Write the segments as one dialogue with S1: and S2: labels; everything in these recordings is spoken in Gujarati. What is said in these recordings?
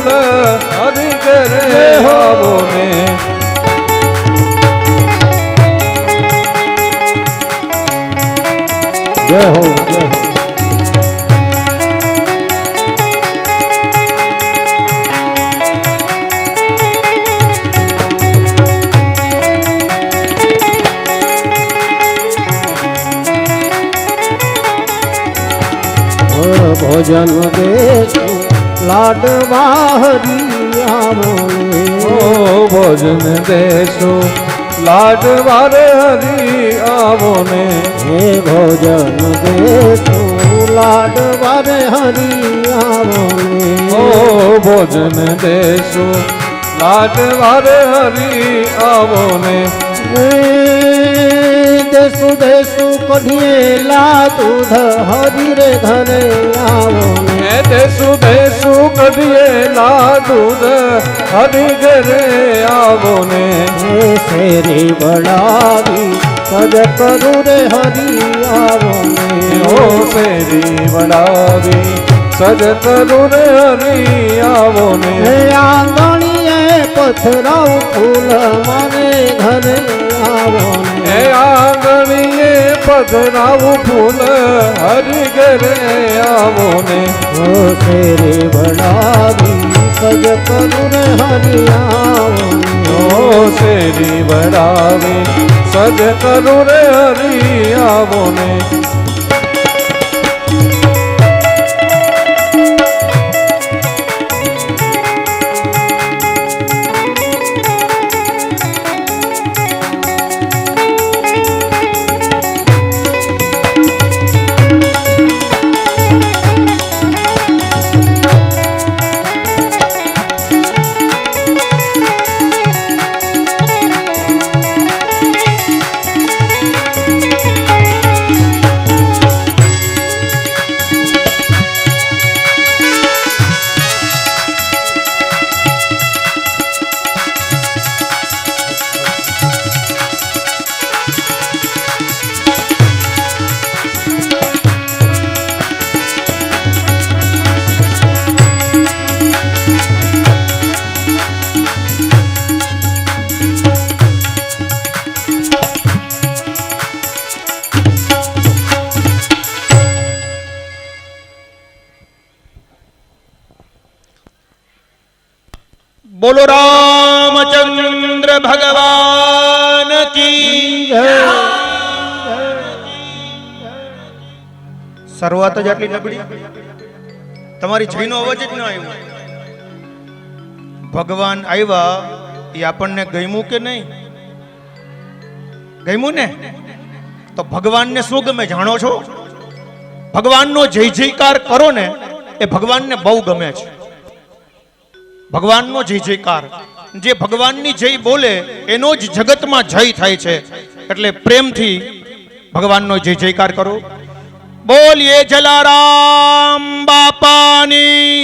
S1: ફૂલ હરિ ઘરે આવો ને
S2: જય હો જય હો ભોજન દેશું લાડવા હરી આવો
S1: ઓ ભોજન દેશું લાડવા રે હરી આવો ને
S2: હે ભોજન દેશું લાડવા રે હરી આવો
S1: ઓ ભોજન દેશું લાડવા રે હરી આવો ને
S2: દેશું દેશું કઢીએલા દૂધ હરી રે ઘરે આવો
S1: હે દેશું દેશું કઢીએલા દૂધ હરી ઘરે આવો ને
S2: હે શેરી બનાવી સજ કરું રે હરી આવો
S1: ઓ શેરી બનાવી સજ કરું રે હરી આવો ને
S2: હે આંગણીએ પથરાવ ફૂલ મને ઘરે આવો
S1: હે આંગણીએ પધરાવું ફૂલ હરી ઘરે આવો ને
S2: ઓ શેરી બનાવી સજ કરું રે હરી આવો
S1: ઓ શેરી બનાવી સજ કરું રે હરી આવો ને
S3: बोलो रामचंद्र भगवान की શરૂઆત જ આટલી નબળી તમારી જયનો અવાજ જ ન આવ્યો ભગવાન આવ્યા એ આપણને ગમ્યું કે નહીં ગમ્યું ને તો ભગવાનને શું ગમે જાણો છો ભગવાનનો જય જયકાર કરો ને એ ભગવાનને બહુ ગમે છે ભગવાનનો જય જયકાર જે ભગવાનની જય બોલે એનો જ જગતમાં જય થાય છે એટલે પ્રેમથી ભગવાનનો જય જયકાર કરો બોલીએ જલારામ બાપાની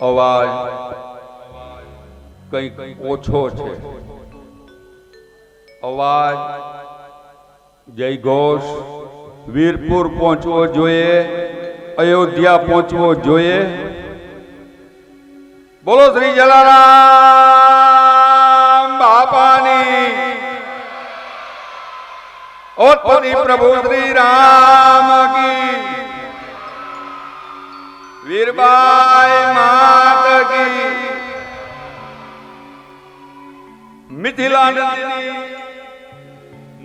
S1: અવાજ કંઈક ઓછો છે અવાજ જય ઘોષ વીરપુર પહોંચવો જોઈએ અયોધ્યા પહોંચવો જોઈએ બોલો શ્રી જલારામ બાપાની ઓટપતિ પ્રભુ શ્રી રામ કી વીરબાઈ માત કી મિથિલા નંદિની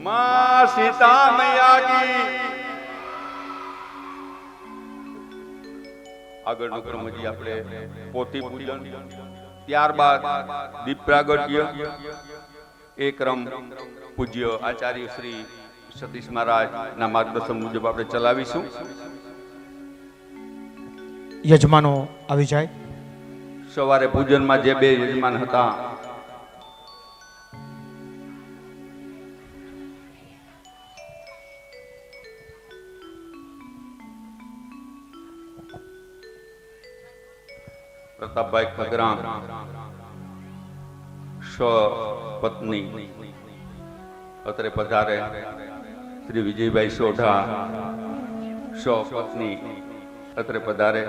S1: मां सीता मैया की આગળનો ક્રમ હજી આપણે પોથી પૂજન ત્યારબાદ દીપ પ્રાગટ્ય એ ક્રમ પૂજ્ય આચાર્ય શ્રી સતીશ મહારાજ ના માર્ગદર્શન મુજબ આપણે ચલાવીશું
S3: યજમાનો આવી જાય
S1: સવારે પૂજનમાં જે બે યજમાન હતા પ્રતાપભાઈ ખગરામ પત્ની અત્રે પધારે શ્રી વિજયભાઈ સોઢા પત્ની અત્રે પધારે.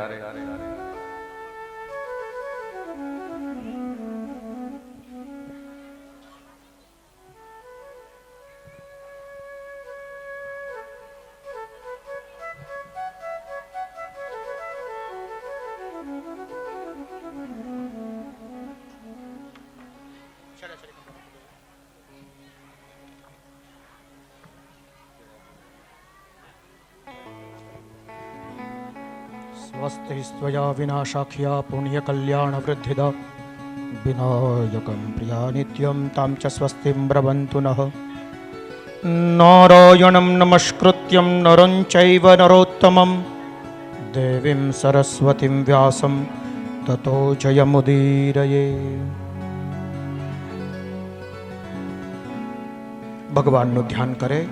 S3: स्वस्ति स्वया विनाशाख्या पुण्य कल्याण वृद्धिदा विनायकं प्रिया नित्यं तां च स्वस्तिं ब्रवन्तु नः. नारायणं नमस्कृत्यं नरं चैव नरोत्तमं देवीं सरस्वतीं व्यासं ततो जयमुदीरये. ભગવાનનું ધ્યાન કરે.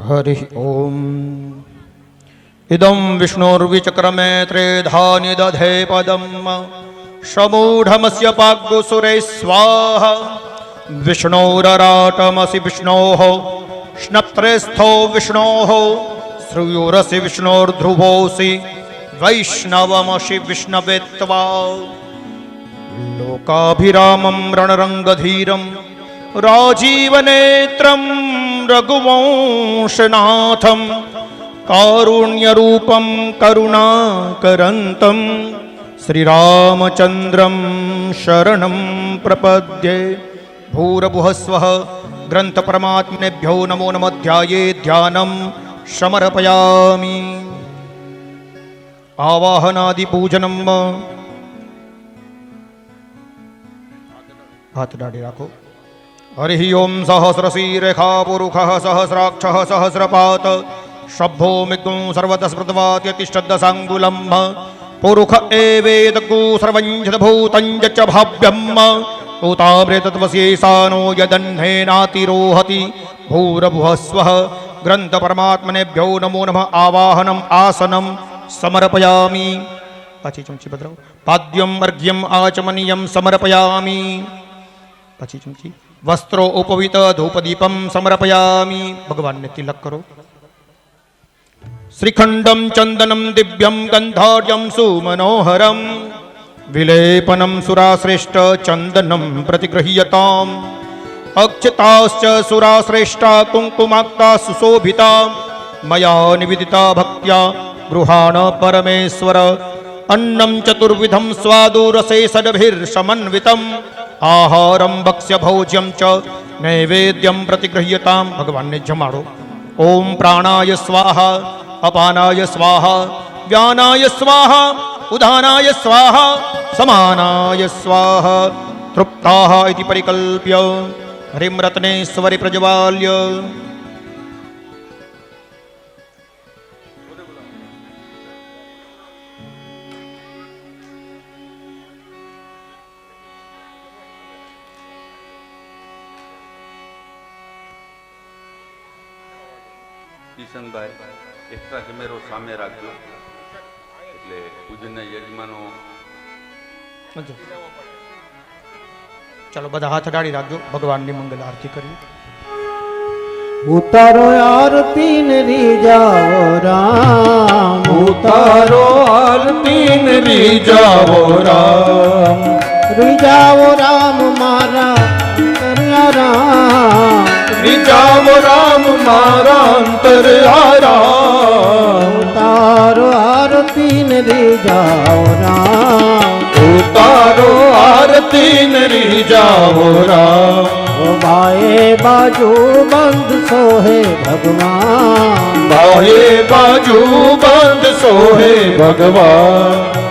S3: હરિ ઓમ. ઇદં વિષ્ણુર્વિચક્રમે ત્રેધાની દધે પદમ સમૂઢમસ્ય પાગ્ગુસુરે સ્વાહા વિષ્ણોરરાટમસि વિષ્ણોઃ સ્નપ્ત્રેસ્થો વિષ્ણોઃ શ્રૂયોરસि વિષ્ણોર્ધ્રુવોऽસि વૈષ્ણવમસि વિષ્ણવે ત્વા લોકાભિરામં રણરંગધીરં રાજીવનેત્રં રઘુવંશનાથં કારુણ્યરૂપં કરુણાકરંतं શ્રીરામચંદ્રં શરણં પ્રપદ્યે. ભૂરભુઃસ્વઃ ગ્રંથપરમાત્મનેભ્યો નમો નમઃ. ધ્યાયે ધ્યાनं સમર્પયામિ. આવાહનાદિ પૂજનમ. હાથ ડાળી રાખો. હરિ ઓમ સહસ્રશીરેખા પુરુષ સહસ્રાક્ષ સહસ્રપાત શબ્દો મિગ્નું સર્વત સ્મૃતવાત્યતિષ્ઠદસાંગુલમ પુરુષ એવેદગુ સર્વંજભૂतं ચ ભાવ્યમ ઉતામ્રેતત્વસ્યેસાનો યદન્નેનાતિરોહતિ. ભૂરભુઃસ્વઃ ગ્રંથપરમાત્મનેભ્યો નમો નમઃ. આવાહનમ આસનમ સમર્પયામિ. પાછી ચમચી બદલાવો. પાદ્યમ અર્ઘ્યમ આચમનીયમ સમર્પયામિ. પાછી ચમચી. વસ્ત્રો ઉપવિત ધૂપદીપમ સમર્પયામિ. ભગવાનને તિલક કરો. શ્રીખંડમ ચંદનમ દિવ્યમ ગંધાર્યમ સુમનોહરમ વિલેપનમ સુરાશ્રેષ્ઠ ચંદનમ પ્રતિગૃહ્યતામ. અક્ષતાશ્ચ સુરાશ્રેષ્ઠા કુંકુમાક્તા સુશોભિતા મયા નિવેદિતા ભક્ત્યા ગૃહાણ પરમેશ્વર. અન્નમ ચતુર્વિધમ સ્વાદુરસે ષડભિર્સમન્વિતમ આહારમ ભક્ષ્ય ભોજ્યમ ચ નૈવેદ્યમ પ્રતિગૃહ્યતામ. ભગવાનને જમાડો. ઓમ પ્રાણાય સ્વાહા અપાનાય સ્વાહા વ્યાનાય સ્વાહા ઉદાનાય સ્વાહા સમાનાય સ્વાહા. તૃપ્તાઃ ઇતિ પરિકલ્પ્ય હરિમ રત્નેશ્વરી પ્રજ્વાલ્ય.
S1: કિશનભાઈ એક્સ્ટ્રા કેમેરો સામે રાખજો એટલે પૂજનના યજમાનો.
S3: ચાલો બધા હાથ ડાળી રાખજો. ભગવાનની મંગલ આરતી કરીએ.
S2: ઉતારો આરતી ને રીજાવો રામ.
S4: ઉતારો આરતી ને રીજાવો રામ.
S2: રીજાવો રામ મારા કર્યા રામ.
S4: રીજાવો રામ મારા અંતર્યારામ.
S2: ઉતારો આરતી ને રીજાવો રામ.
S4: ઉતારો આરતી ને રીજાવો રામ.
S2: ઓ બાએ બાજુ બંધ સોહે ભગવાન.
S4: બાએ બાજુ બંધ સોહે ભગવાન.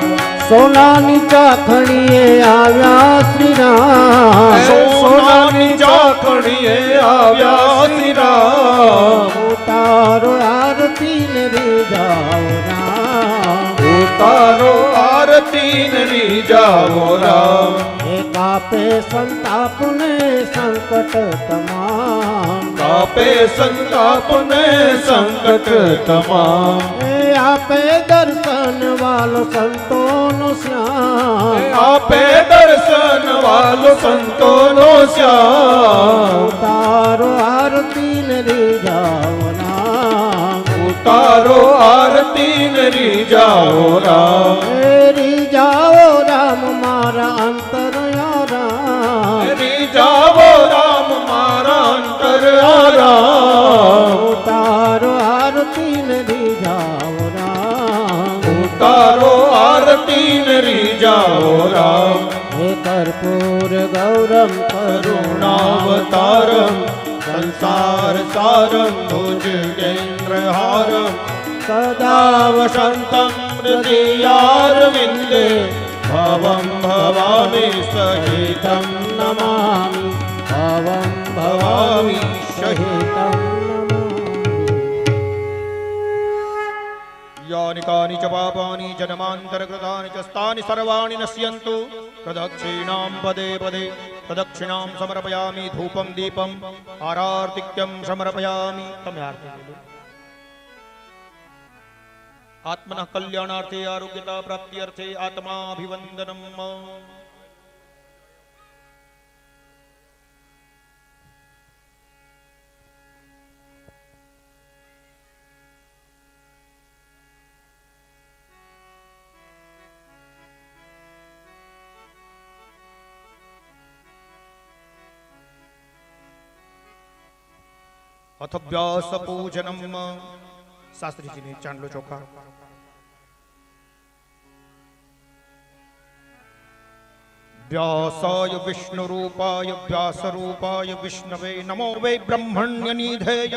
S2: સોનાની ચાખણીએ આવ્યા શ્રી રામ.
S4: સોનાની ચાખણીએ આવ્યા શ્રી રામ.
S2: ઉતારો આરતી ને રીજાવો રામ.
S4: ઉતારો આરતી ને રીજાવો રામ.
S2: એ કાપે સંતાપ ને સંકટ તમામ.
S4: કાપે સંતાપ ને સંકટ તમામ.
S2: એ આપે દર્શન વાલો સંતોનો શ્યામ
S4: આપે દર્શન વાલો સંતોનો શ્યામ
S2: તારો આરતી ને રીઝાઓ નામ
S4: ઉતારો આરતી ને રીઝાઓ રામ
S2: રીઝાઓ રામ મારા અંતરયા રામ
S4: રીઝાઓ રામ મારા અંતર આરામ
S2: તારો આરતી ને રીઝાઓ રામ
S4: ઉતારો આરતી ને રીઝાઓ રામ
S2: હે કર્પૂર ગૌરમ
S4: કરુણાવતારમ સંસાર સારમ ભુજગેન્દ્રહારમ સદા વસંતમ હૃદયારવિંદે ભવમ ભવામી સહિતમ
S2: નમામિ ભવં
S4: ભવામી સહિતમ
S2: સહિતં
S3: यानि कानि च पापानि जन्मान्तरकृतानि च तानि सर्वाणि नश्यन्तु प्रदक्षिणां पदे पदे प्रदक्षिणां समर्पयामि धूपं दीपम् आरार्तिक्यं समर्पयामि तमे आरती बोलो आत्मनः कल्याणार्थे आरोग्यता प्राप्त्यर्थे आत्माभिवन्दनम् अथ व्यास पूजनम शास्त्री जी ने चांदलो चौका व्यासाय विष्णु रूपाय व्यास रूपाय विष्णवे नमो वै ब्रह्मण्य निधेय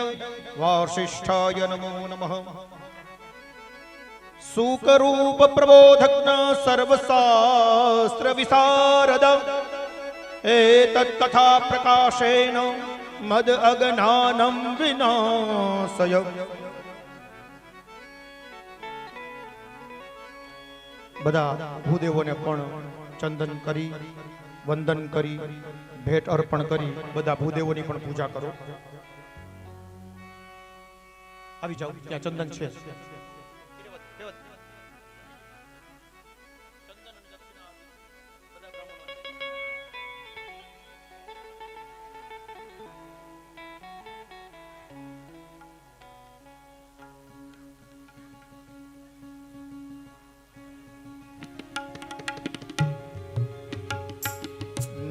S3: वासिष्ठाय नमो नमः सुकरूप प्रबोधज्ञ सर्वशास्त्र विशारद एतत्कथा प्रकाशेन मद अगनानम विनाशय બધા ભૂદેવોને પણ ચંદન કરી વંદન કરી ભેટ અર્પણ કરી બધા ભૂદેવોની પણ પૂજા કરો. આવી જાઓ, ત્યાં ચંદન છે.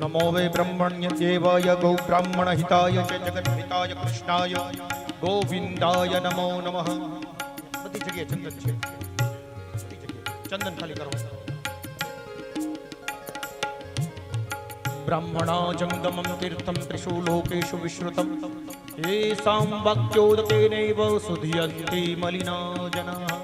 S3: नमो वे ब्रह्मण्य देवाय गौ ब्राह्मण हिताय च जगत हिताय कृष्णाय गोविंदाय नमो नमः. बધી જગ્યાએ ચંદન છે, બધી જગ્યાએ ચંદન ખાલી કરો. ब्राह्मणा जंगमं तीर्थं त्रिषु लोकेषु विश्रुतं येषां वाक्योदकेनैव सुधियन्ति मलिना जनाः.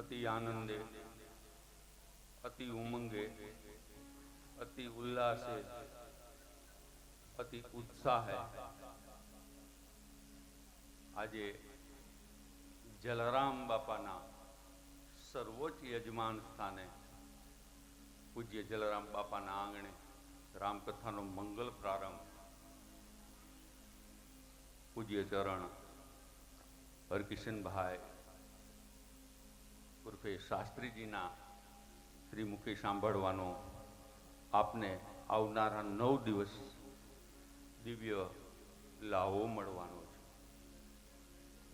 S1: અતિ આનંદે, અતિ ઉમંગે અતિ ઉલ્લાસે, અતિ ઉત્સાહે આજે જલારામ બાપાના સર્વોચ્ચ યજમાન સ્થાને પૂજ્ય જલારામ બાપાના આંગણે રામકથાનો મંગલ પ્રારંભ પૂજ્ય ચરણ હરકિશનભાઈ ઉર્ફે શાસ્ત્રીજીના શ્રીમુખી સાંભળવાનો આપને આવનારા 9 દિવસ દિવ્ય લાવો મળવાનો છે.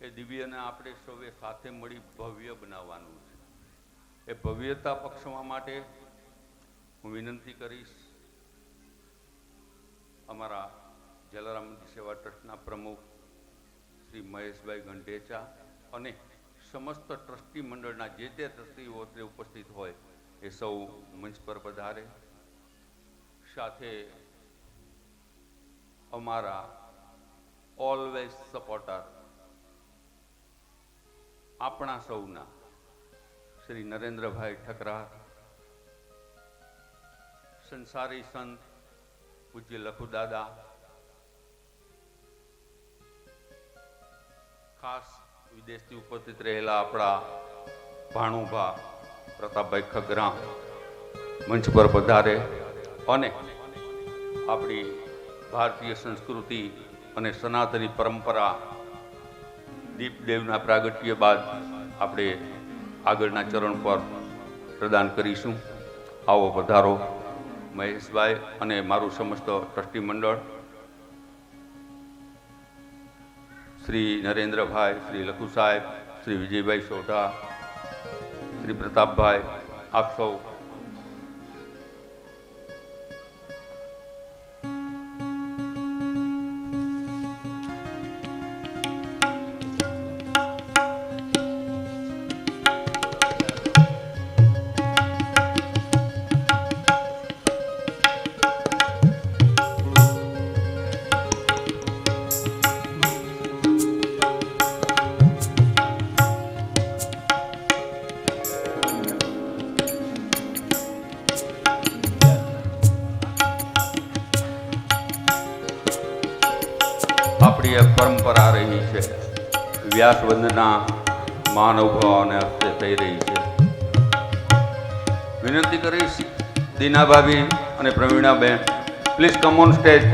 S1: એ દિવ્યને આપણે સૌએ સાથે મળી ભવ્ય બનાવવાનું છે. એ ભવ્યતા પક્ષવા માટે હું વિનંતી કરીશ અમારા જલારામ સેવા ટ્રસ્ટના પ્રમુખ શ્રી મહેશભાઈ ગંઢેચા અને સમસ્ત ટ્રસ્ટી મંડળના જે ટ્રસ્ટીઓ ઉપસ્થિત હોય એ સૌ મંચ પર પધારે. સાથે અમારા ઓલવેઝ સપોર્ટર આપણા સૌના શ્રી નરેન્દ્રભાઈ ઠકરાર, સંસારી સંત પૂજ્ય લખુદાદા, ખાસ વિદેશથી ઉપસ્થિત રહેલા આપણા ભાણુભા પ્રતાપભાઈ ખગરા મંચ પર પધારે અને આપણી ભારતીય સંસ્કૃતિ અને સનાતની પરંપરા દીપદેવના પ્રાગટ્ય બાદ આપણે આગળના ચરણ પર પ્રદાન કરીશું. આવો પધારો મહેશભાઈ અને મારું સમસ્ત ટ્રસ્ટી મંડળ, શ્રી નરેન્દ્રભાઈ, શ્રી લખુ સાહેબ, શ્રી વિજયભાઈ સોઢા, શ્રી પ્રતાપભાઈ, આપ સૌ આપણી એક પરંપરા રહી છે, વ્યાસ વંદના મહાનુભાવોને હસ્તે થઈ રહી છે. વિનંતી કરીશ દીના ભાભી અને પ્રવીણાબેન, પ્લીઝ કમ ઓન સ્ટેજ.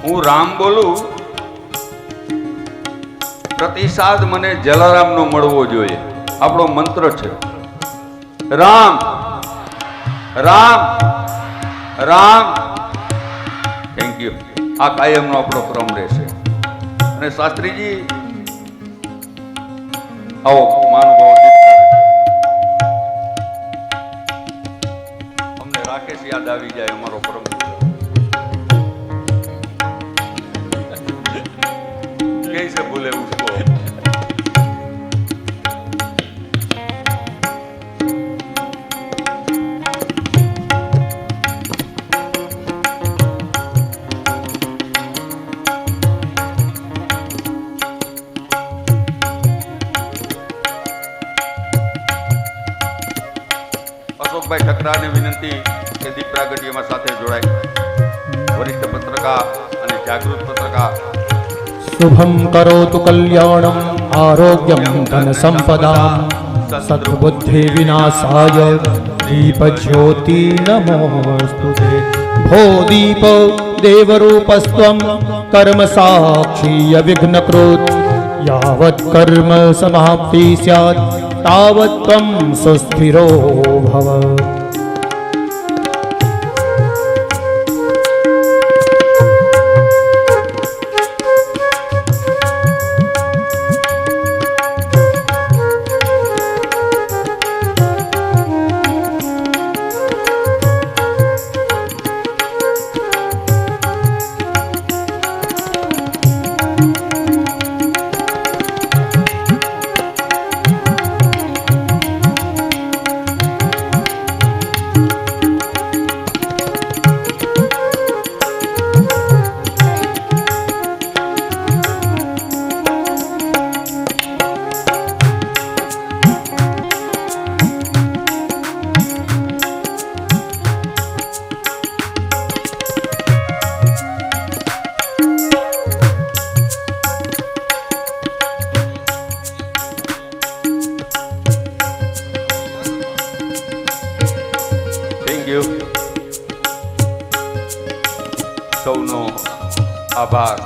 S1: હું રામ બોલું, પ્રતિસાદ મને જલારામનો મળવો જોઈએ. આપણો મંત્ર છે રામ રામ રામ. Thank you. આ કાયમનો આપણો ક્રમ રહેશે. અને શાસ્ત્રીજી આવો મહાનુભાવો, અમને રાકેશ યાદ આવી જાય અમારો ક્રમ. कैसे भूले उसको. અશોકભાઈ ઠકરારને વિનંતી કે દીપ પ્રાગટ્યમાં સાથે જોડાય. વરિષ્ઠ પત્રકાર અને જાગૃત પત્રકાર.
S3: શુભમ કરોતુ કલ્યાણમ આરોગ્યમ ધન સંપદા સત્બુદ્ધિ વિનાશાય દીપ જ્યોતિ નમોસ્તુતે. ભો દીપ દેવરૂપસ્ત્વમ કર્મ સાક્ષી અવિઘ્નકૃત. યાવત કર્મ સમાપ્તિ સ્યાત તાવત ત્વમ સુસ્થિરો ભવ.
S1: Thank you. સૌનો આભાર.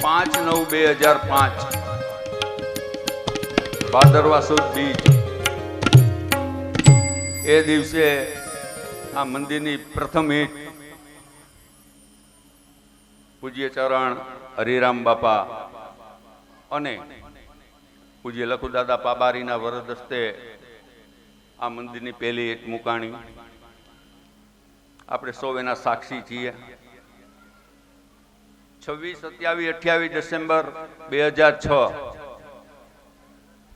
S1: 5/9/2005 ભાદરવા સુદ બીજ એ દિવસે આ મંદિરની પ્રથમ ઈંટ પૂજ્ય ચરણ હરિરામ બાપા અને પૂજ્ય લખુદાદા પાબારીના વરદ હસ્તે આ મંદિરની પહેલી ઈંટ મુકાણી. આપણે સૌ એના સાક્ષી છીએ. 26, 27, 28 ડિસેમ્બર 2006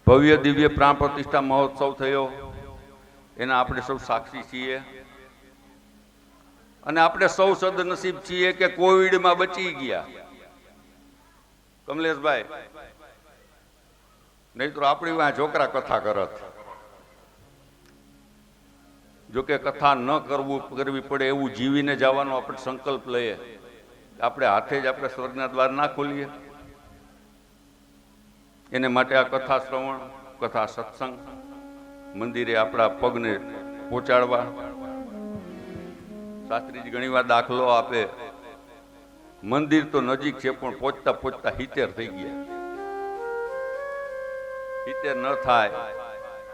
S1: ભવ્ય દિવ્ય પ્રાણ પ્રતિષ્ઠા મહોત્સવ થયો. એના આપણે સૌ સાક્ષી છીએ અને આપણે સૌ સદનસીબ છીએ કે કોવિડમાં બચી ગયા. કમલેશભાઈ, નહીં તો આપણી વાં છોકરા કથા કરત. જોકે કથા ન કરવી પડે એવું જીવીને જવાનો આપણે સંકલ્પ લઈએ. આપણે હાથે જ આપણે સ્વર્ગના દ્વાર ના ખોલીએ. એને માટે આ કથા શ્રવણ, કથા સત્સંગ, મંદિરે આપણા પગને પહોંચાડવા. શાસ્ત્રીજી ઘણી વાર દાખલો આપે, મંદિર તો નજીક છે પણ પહોંચતા પહોંચતા 70 થઈ ગયા. 70 ન થાય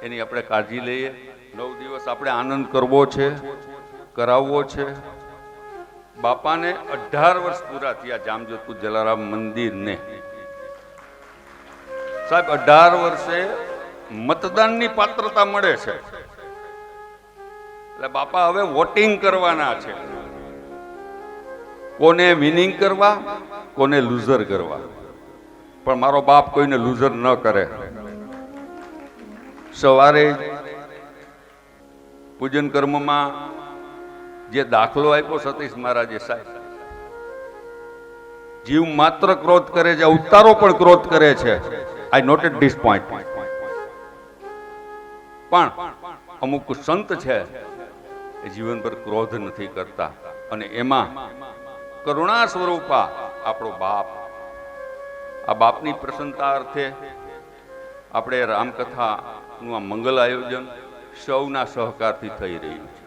S1: એની આપણે કાળજી લઈએ. 9 દિવસ આપણે આનંદ કરવો છે, કરાવવો છે. બાપાને 18 વર્ષ પૂરા થયા જામજોધપુર જલારામ મંદિરને. સાહેબ, 18 વર્ષે મતદાનની પાત્રતા મળે છે. એટલે બાપા હવે વોટિંગ કરવાના છે. કોને વિનિંગ કરવા, કોને લૂઝર કરવા. પણ મારો બાપ કોઈને લૂઝર ન કરે. સવારે પૂજન કર્મમાં જે દાખલો આપ્યો સતીશ મહારાજે, સાહેબ, જીવ માત્ર ક્રોધ કરે છે, ઉતારો પણ ક્રોધ કરે છે. આઈ નોટેડ ધીસ પોઈન્ટ. પણ અમુક સંત છે એ જીવન પર ક્રોધ નથી કરતા અને એમાં કરુણા સ્વરૂપા આપણો બાપ. આ બાપની પ્રસન્નતા અર્થે આપણે રામકથાનું આ મંગલ આયોજન સૌના સહકારથી થઈ રહ્યું છે.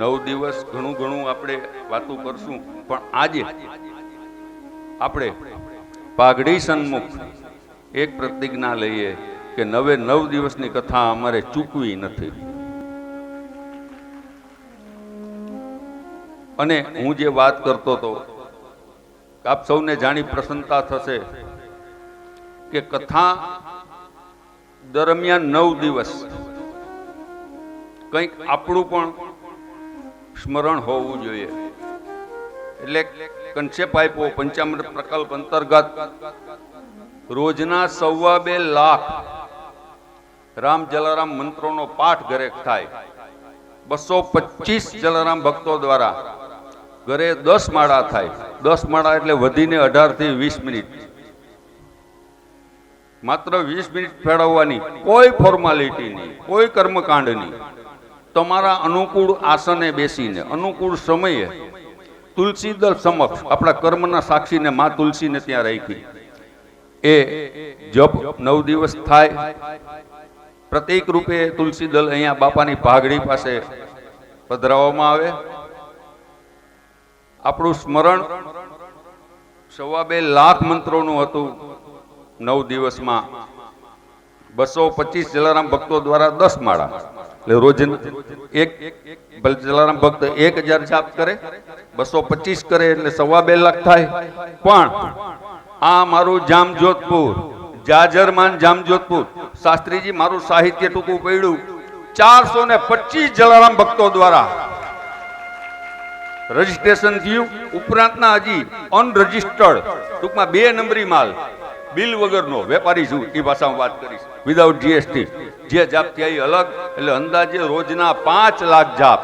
S1: 9 દિવસ ઘણું આપણે વાતો કરશું, પણ આજે આપણે પાઘડી સન્મુખ એક પ્રતિજ્ઞા લઈએ કે 9 દિવસની કથા અમારે ચૂકવી નથી. અને હું જે વાત કરતો હતો, આપ સૌને જાણી પ્રસન્નતા થશે કે કથા દરમિયાન 9 દિવસ કંઈક આપણું પણ સ્મરણ હોવું જોઈએ. એટલે કન્સેપ્ટ આપ્યો પંચામૃત પ્રકલ્પ અંતર્ગત રોજના 2.25 લાખ રામ જલારામ મંત્રોનો પાઠ ઘરે થાય. 225 જલારામ ભક્તો દ્વારા ઘરે 10 માળા થાય. 10 માળા એટલે વધીને 18 થી 20 મિનિટ. માત્ર 20 મિનિટ ફેરવવાની, કોઈ ફોર્માલિટી નહીં, કોઈ કર્મકાંડ નહીં. તમારા અનુકૂળ આસને બેસીને અનુકૂળ સમયે તુલસી દળ સમક્ષ આપણા કર્મના સાક્ષીને માં તુલસીને ત્યાં રાખી એ જપ 9 દિવસ થાય. પ્રતિક રૂપે તુલસી દળ અહીંયા બાપાની પાઘડી પાસે પધરાવવામાં આવે. આપણું સ્મરણ 2.25 લાખ મંત્રોનું હતું. 9 દિવસમાં 225 જલારામ ભક્તો દ્વારા 10 માળા, એટલે રોજ એક જલારામ ભક્ત 1000 જાપ કરે, 225 કરે એટલે 2.25 લાખ થાય. પણ આ મારું જામજોધપુર, જાજરમાન જામજોધપુર, શાસ્ત્રીજી મારું સાહિત્ય ટૂંકું પડ્યું 425 જલારામ ભક્તો દ્વારા રજીસ્ટ્રેશન થયું. ઉપરાંતના હજી અનરજિસ્ટર્ડ, ટૂંકમાં 2 નંબરી માલ, બિલ વગરનો વેપારી છું એ ભાષામાં વાત કરીશ, વિધાઉટ જીએસટી, જે જાપ થયા અલગ. એટલે અંદાજે રોજના 5 લાખ જાપ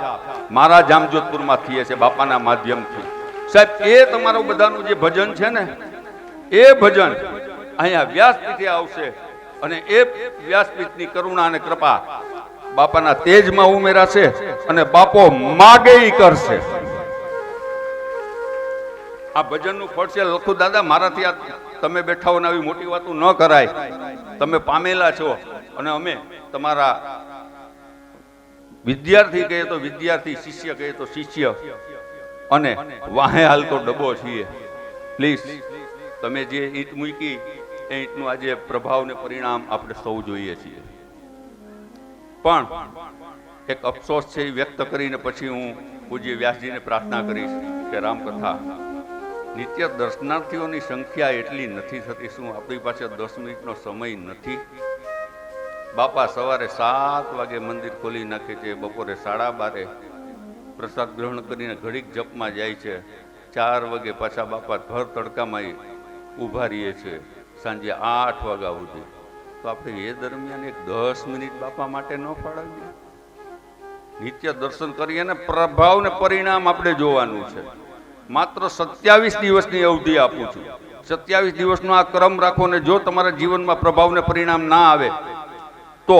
S1: મારા જામજોધપુરમાં થઈએ છે બાપાના માધ્યમથી. સાહેબ, એ તમારું બધાનું જે ભજન છે ને, એ ભજન અહીંયા વ્યાસપીઠે આવશે અને એ વ્યાસપીઠની કરુણા અને કૃપા બાપાના તેજમાં ઉમેરાશે અને બાપો માગે ઈ કરશે. આ ભજનનું ફળ છે. લખુ દાદા, મારાથી આ તમે બેઠા હો ને આવી મોટી વાતો ન કરાય. તમે પામેલા છો અને અમે તમારા વિદ્યાર્થી કહે તો વિદ્યાર્થી, શિષ્ય કહે તો શિષ્ય, અને વાહે હાલતો ડબ્બો છીએ. પ્લીઝ તમે જે ઈંટ મૂકી એ ઈંટનું આજે પ્રભાવ ને પરિણામ આપણે સૌ જોઈએ છીએ. પણ એક અફસોસ છે એ વ્યક્ત કરીને પછી હું પૂજ્ય વ્યાસજીને પ્રાર્થના કરીશ કે રામકથા નિત્ય દર્શનાર્થીઓની સંખ્યા એટલી નથી થતી. શું આપણી પાસે 10 મિનિટનો સમય નથી? બાપા સવારે 7 વાગે મંદિર ખોલી નાખે છે, બપોરે 12:30 પ્રસાદ ગ્રહણ કરીને ઘડીક જપમાં જાય છે, 4 વાગે પાછા બાપા ભર તડકામાં ઊભા રહીએ છે, સાંજે 8 વાગ્યા સુધી. તો આપણે એ દરમિયાન એક 10 મિનિટ બાપા માટે ન ફાળવીએ? નિત્ય દર્શન કરીએ ને પ્રભાવ ને પરિણામ આપણે જોવાનું છે. માત્ર 27 દિવસની અવધિ આપું છું. 27 દિવસનો આ ક્રમ રાખો ને જો તમારા જીવનમાં પ્રભાવ ને પરિણામ ના આવે તો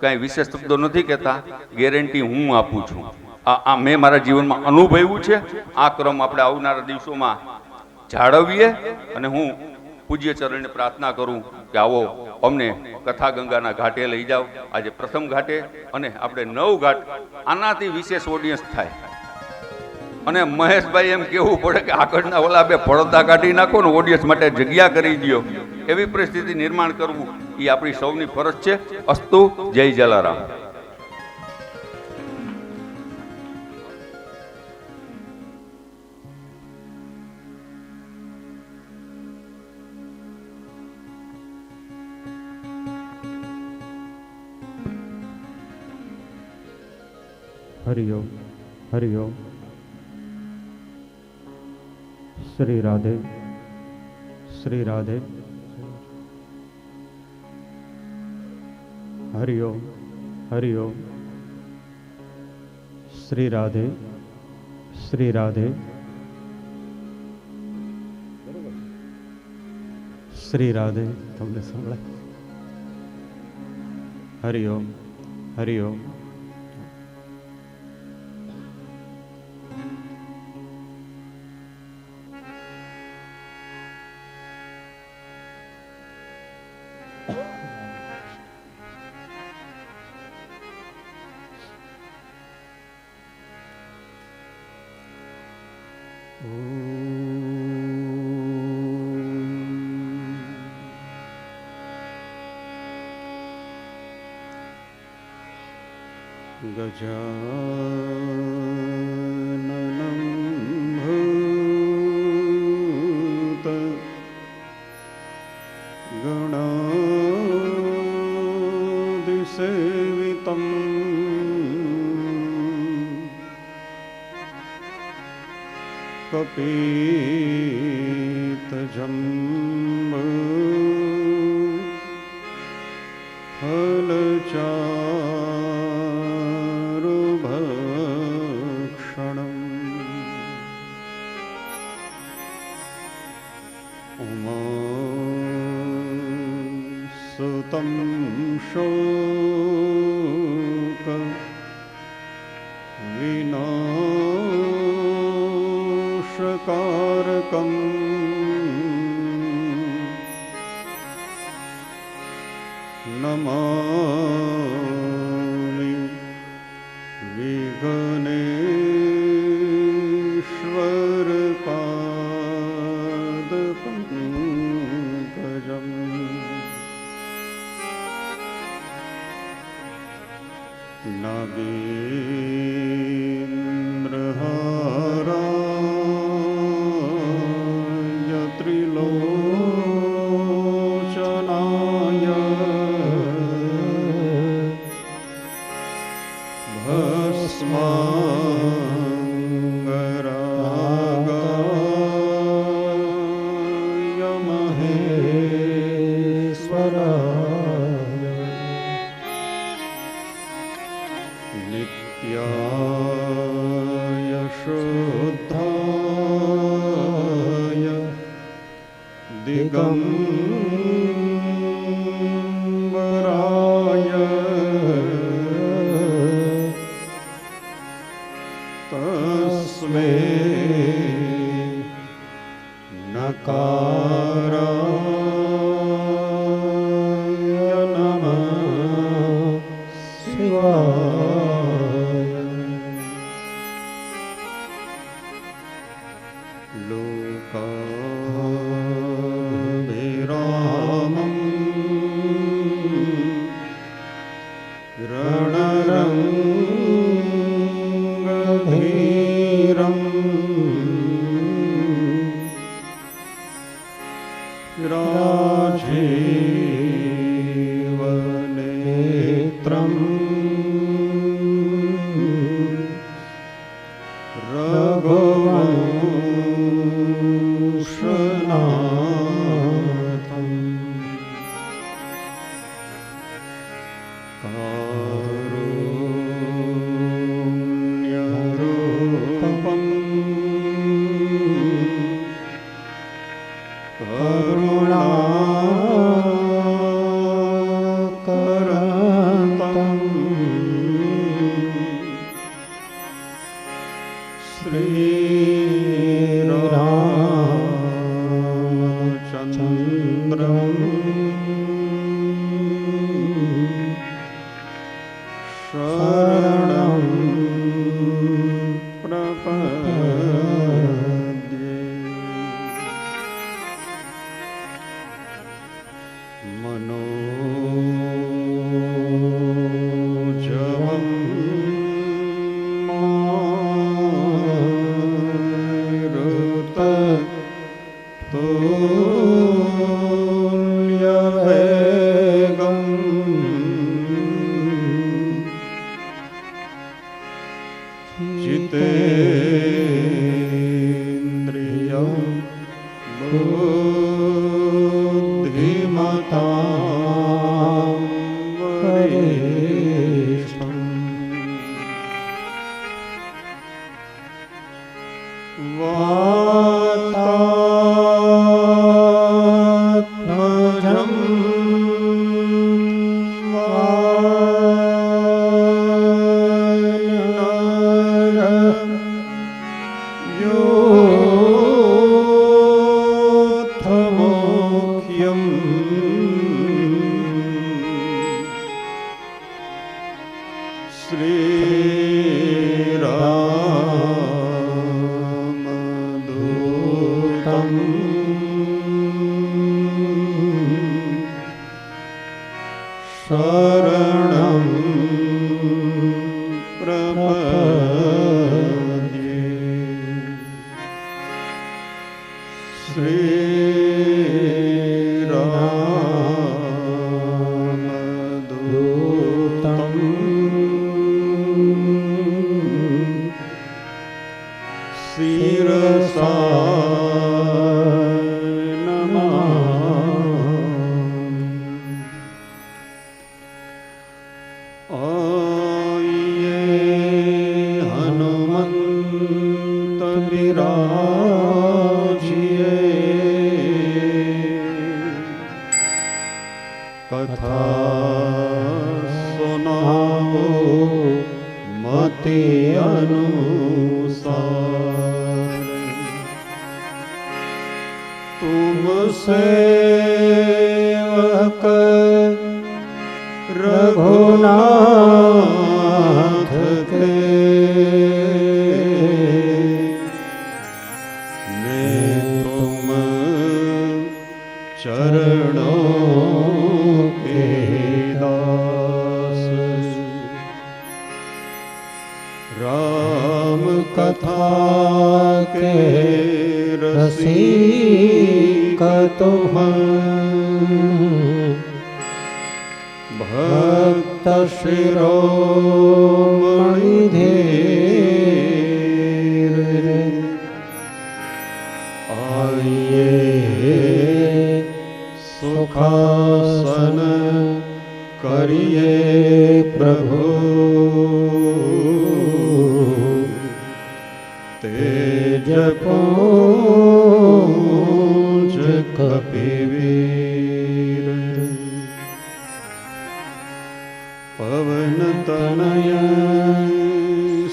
S1: કઈ વિશેષ શબ્દો નથી કહેતા, ગેરંટી હું આપું છું. આ મેં મારા જીવનમાં અનુભવ્યું છે. આ ક્રમ આપણે આવનારા દિવસોમાં જાળવીએ અને હું પૂજ્ય ચરણને પ્રાર્થના કરું કે આવો અમને કથા ગંગાના ઘાટે લઈ જાઓ. આજે પ્રથમ ઘાટે અને આપણે 9 ઘાટ, આનાથી વિશેષ ઓડિયન્સ થાય. અને મહેશભાઈ એમ કેવું પડે કે આગળના ઓલા બે પડદા કાઢી નાખો ને ઓડિયન્સ માટે જગ્યા કરી દો, એવી પરિસ્થિતિ નિર્માણ કરવું એ આપણી સૌની ફરજ છે. અસ્તુ. જય જલારામ.
S2: હરિઓમ હરિઓમ. શ્રી રાધે શ્રી રાધે. હરિઓમ હરિઓમ. શ્રી રાધે શ્રી રાધે. શ્રી રાધે. તમને સંભળાય? હરિઓમ હરિઓમ. ગજાનનં ભૂત ગણાધિસેવિતં કપિતજંબ ફલચારુભક્ષણં ઉમાસુतं શોક વિનાશકારકં નમામિ વિઘ્નેશ્વર પાદપંકજં નાગેન્દ્રહારાય ત્રિલોચનાય ભસ્માંગરાગાય મહેશ્વરાય નિત્યાય શુદ્ધાય દિગંબરાય તસ્મૈ નકારાય નમઃ શિવાય. रणरङ्गधीरम् राजीवनेत्रम् रघुवंशनाथम् कारुण्यरूपम् करुणाकरन्तम् श्रीरामचन्द्रम् शरणं प्रपद्ये। मनोजवं मारुततुल्यवेगम् जितेन्द्रियं बुद्धिमतां वरिष्ठम् वातात्मजं योऽर्थमोक्ष्यम् श्रीरामदूतम् शरणं प्रपद्ये। श्रीरामदूतम् शिरसा नमामि। आइए हनुमंत विराजिए कथा सुनाओ मति अनुसार तुम सेवक रघुनाथ के मैं तुम चरणों के दास। राम कथा के रसिक तुम भक्त शिरोमणि धीर आइए सुखासन करिए प्रभु तेज पूज कपिवीर पवन तनय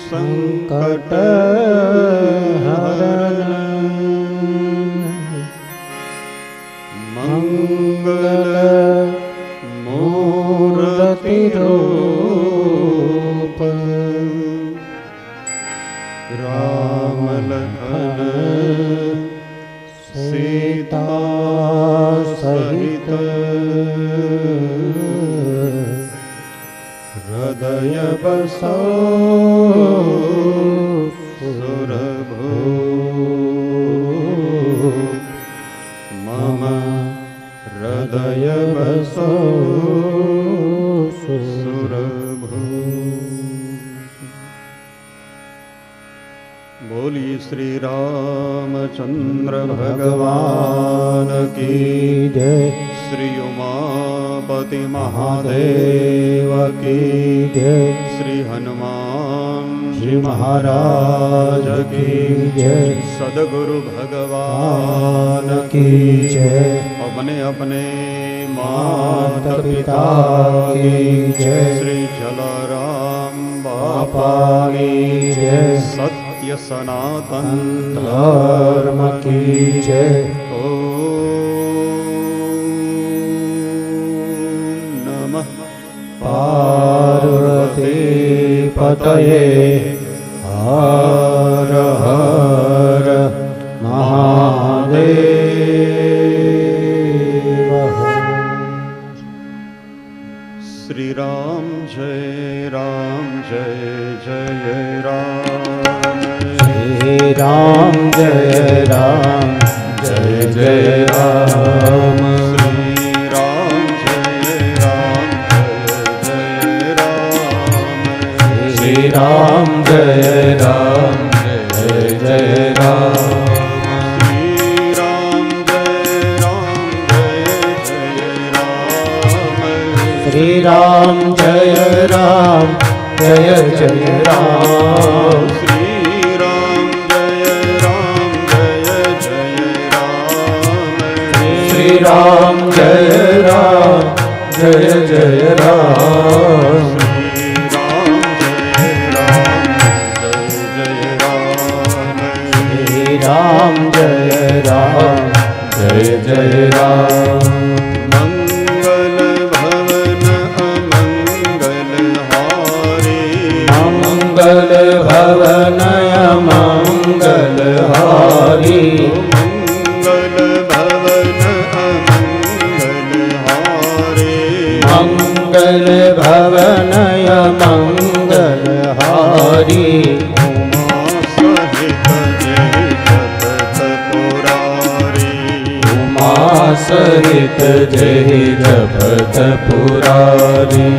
S2: संकट हरण मंगल मूर्ति रूप राम लखन सीता सहित हृदय હૃદય બસો સુરભો મમ હૃદય બસો સુરભો. બોલી શ્રી રામચંદ્ર ભગવાન કી જય. શ્રી ઉમાપતિ મહાદેવ કી જય. શ્રી હનુમાન શ્રી મહારાજ કી જય. સદગુરુ ભગવાન કી જય. अपने अपने माता पिता की जय. श्री जलाराम बापा की जय. सत्य सनातन धर्म की जय. ओम नमः पार्वती पतये हर हर महादेव. श्री राम जय जय राम. श्री राम जय जय जय राम. श्री राम जय जय राम. श्री राम जय जय राम. श्री राम जय जय राम. श्री राम जय जय राम. श्री राम जय जय राम. श्री राम जय जय राम. मंगल भवन मंगल हारी. मंगल भवन मंगल हारी. मंगल भवन मंगल हारी. उमा सहित जय जपत पुरारी.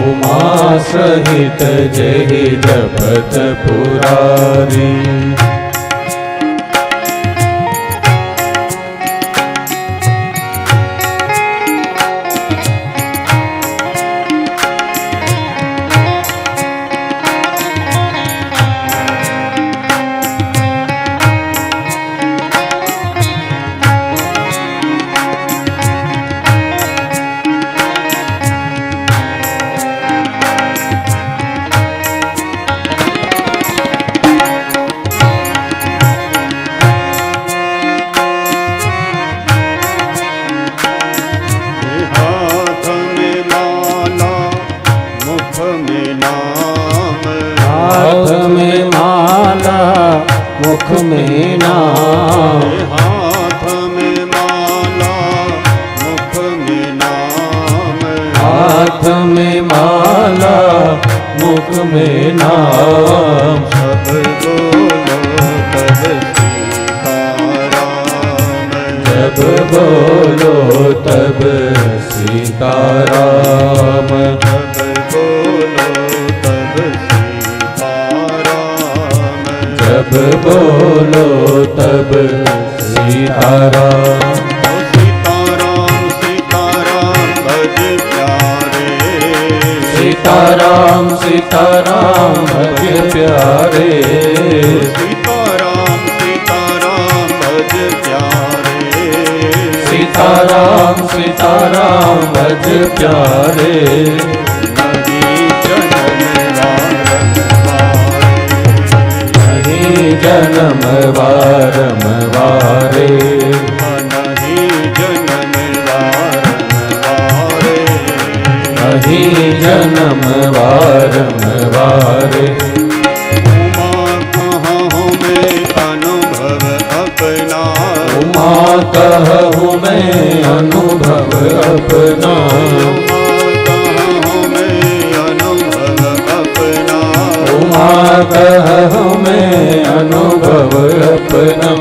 S2: उमा सहित जय जपत पुरारी. मुख में नाम. हाथ में माला मुख में नाम. हाथ में माला मुख में नाम. सब बोलो तब सीताराम. जब बोलो तब सीताराम. जब बोलो तब सीताराम. सीताराम सीताराम भज प्यारे. सीताराम सीताराम भज प्यारे. सीताराम सीताराम भज प्यारे. सीताराम सीताराम भज प्यारे. जन्म वारम वारे. नहीं जन्म वारम वारे. नहीं जन्म वारम वारे. उमा कहूँ मैं अनुभव अपना. उमा कहूँ मैं अनुभव अपना उमा कह हमें अनुभव अपना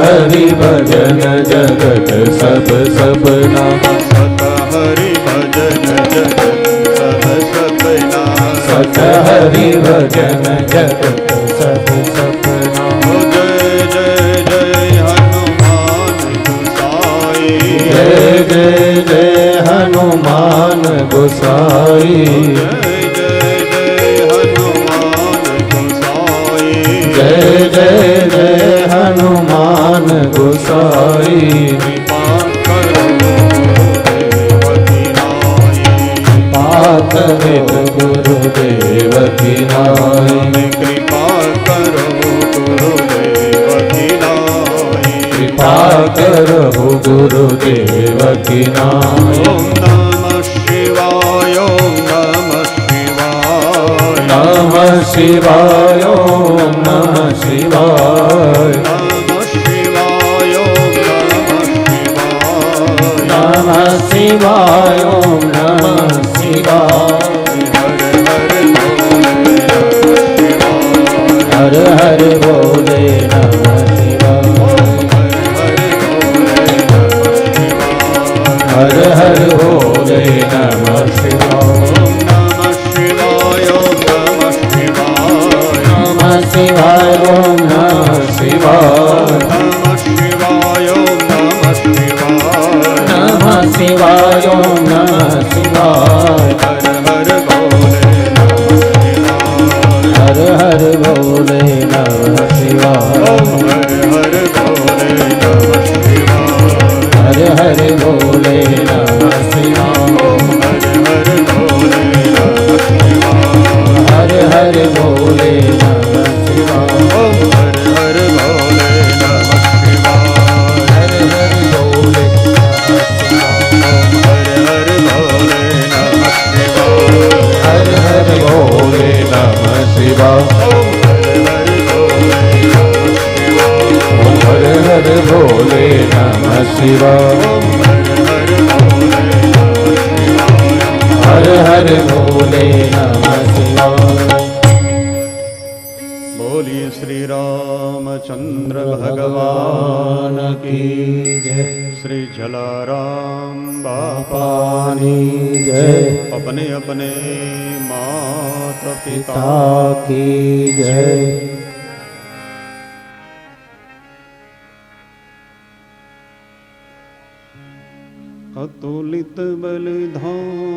S2: हरि भजन जगत सब सपना सत हरि भजन जगत सब सपना जय जय जय हनुमान गोसाई जय जय जय हनुमान गोसाई पातविद गुरुदेव की नाई कृपा करो गुरुदेव की नाई
S4: ओम नमः शिवाय ओम नमः शिवाय
S2: नमः शिवाय ओम नमः शिवाय नमः शिवाय ओम नमः शिवाय हर हर बोले नमः शिवाय हर हर बोले नमः शिवाय नमः शिवाय ओम नमः शिवाय नमः शिवाय ओम नमः शिवाय हर हर बोले नमः शिवाय हर हर बोले नमः शिवाय हर हर बोले नमः शिवाय हर हर बोले हर हर बोले नमः शिवाय हर हर बोले नमः शिवाय हर हर बोले नमः शिवाय
S4: बोलिए श्री रामचंद्र भगवान की
S2: जय
S4: श्री जलाराम बापा
S2: पानी जय
S4: अपने अपने माता पिता
S2: पिता की जय
S4: अतुलित बलिधामम्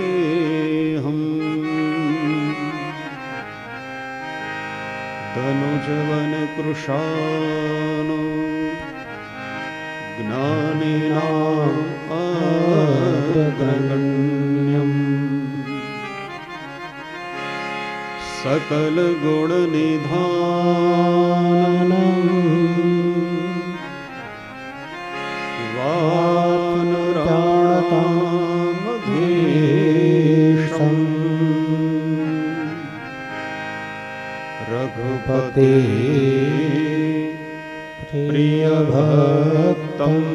S4: हेमशैलाभदेहम् तनुजवन कृशानो ज्ञानिनाम् अग्रगण्यम् सकल गुण निधानम् वानरामधीशम् रघुपते प्रिय भक्तम्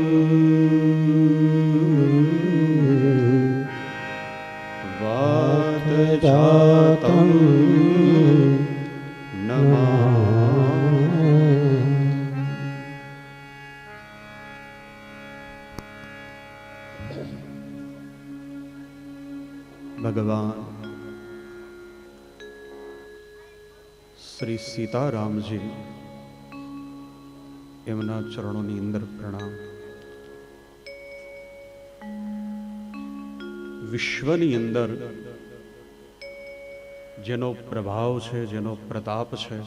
S4: वात जातं नमामि। ભગવાન શ્રી સીતારામજી એમના ચરણોની અંદર પ્રણામ. વિશ્વની અંદર જેનો પ્રભાવ છે, જેનો પ્રતાપ છે,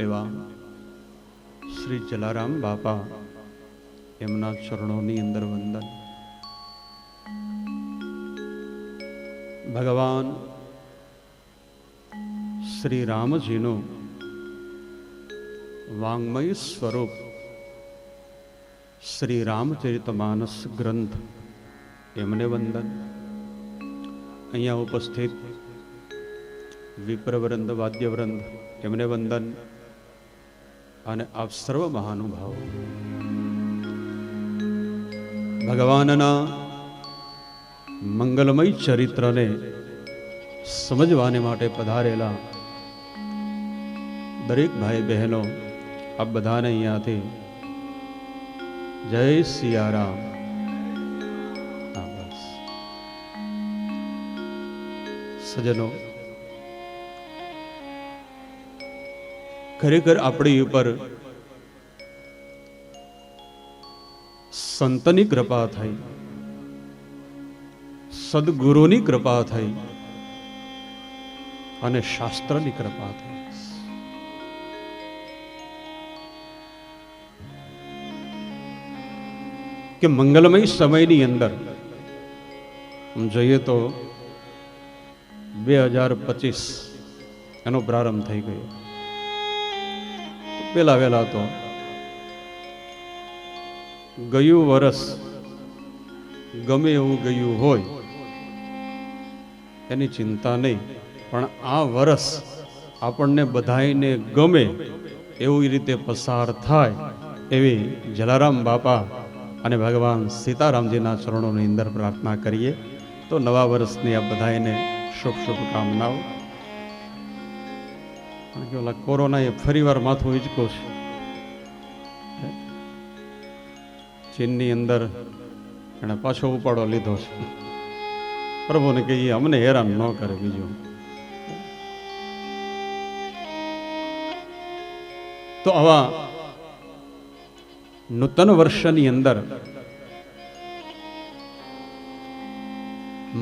S4: એવા શ્રી જલારામ બાપા એમના ચરણોની અંદર વંદન. ભગવાન શ્રી રામજીનું વાંગ્મય સ્વરૂપ શ્રી રામચરિતમાનસ ગ્રંથ એમને વંદન. અહીંયા ઉપસ્થિત વિપ્રવૃંદ, વાદ્યવૃંદ, એમને વંદન. અને આપ સર્વ મહાનુભાવો ભગવાનના મંગલમય ચરિત્રને સમજવાને માટે પધારેલા દરેક ભાઈ બહેનો, આપ બધાને અહીંયાથી જય સિયારામ. બસ સજનો, ખરેખર આપણી ઉપર સંતની કૃપા થઈ, સદગુરુની કૃપા થઈ અને શાસ્ત્રની કૃપા થઈ. કે મંગલમય સમયની અંદર જોઈએ તો 2025 એનો પ્રારંભ થઈ ગયો. પેલા વહેલા તો ગયું વર્ષ ગમે એવું ગયું હોય એની ચિંતા નહીં, પણ આ વર્ષ આપણને બધાઈને ગમે એવી રીતે પસાર થાય એવી જલારામ બાપા અને ભગવાન સીતારામજીના ચરણોની અંદર પ્રાર્થના કરીએ. તો નવા વર્ષની આ બધાઈને શુભ શુભકામનાઓ. કોરોના એ ફરી વાર માથું હિંચકો છે. ચીનની અંદર એને પાછો ઉપાડો લીધો છે. પ્રભુને કહીએ અમને હેરાન ન કરે. બીજું તો આવા નૂતન વર્ષની અંદર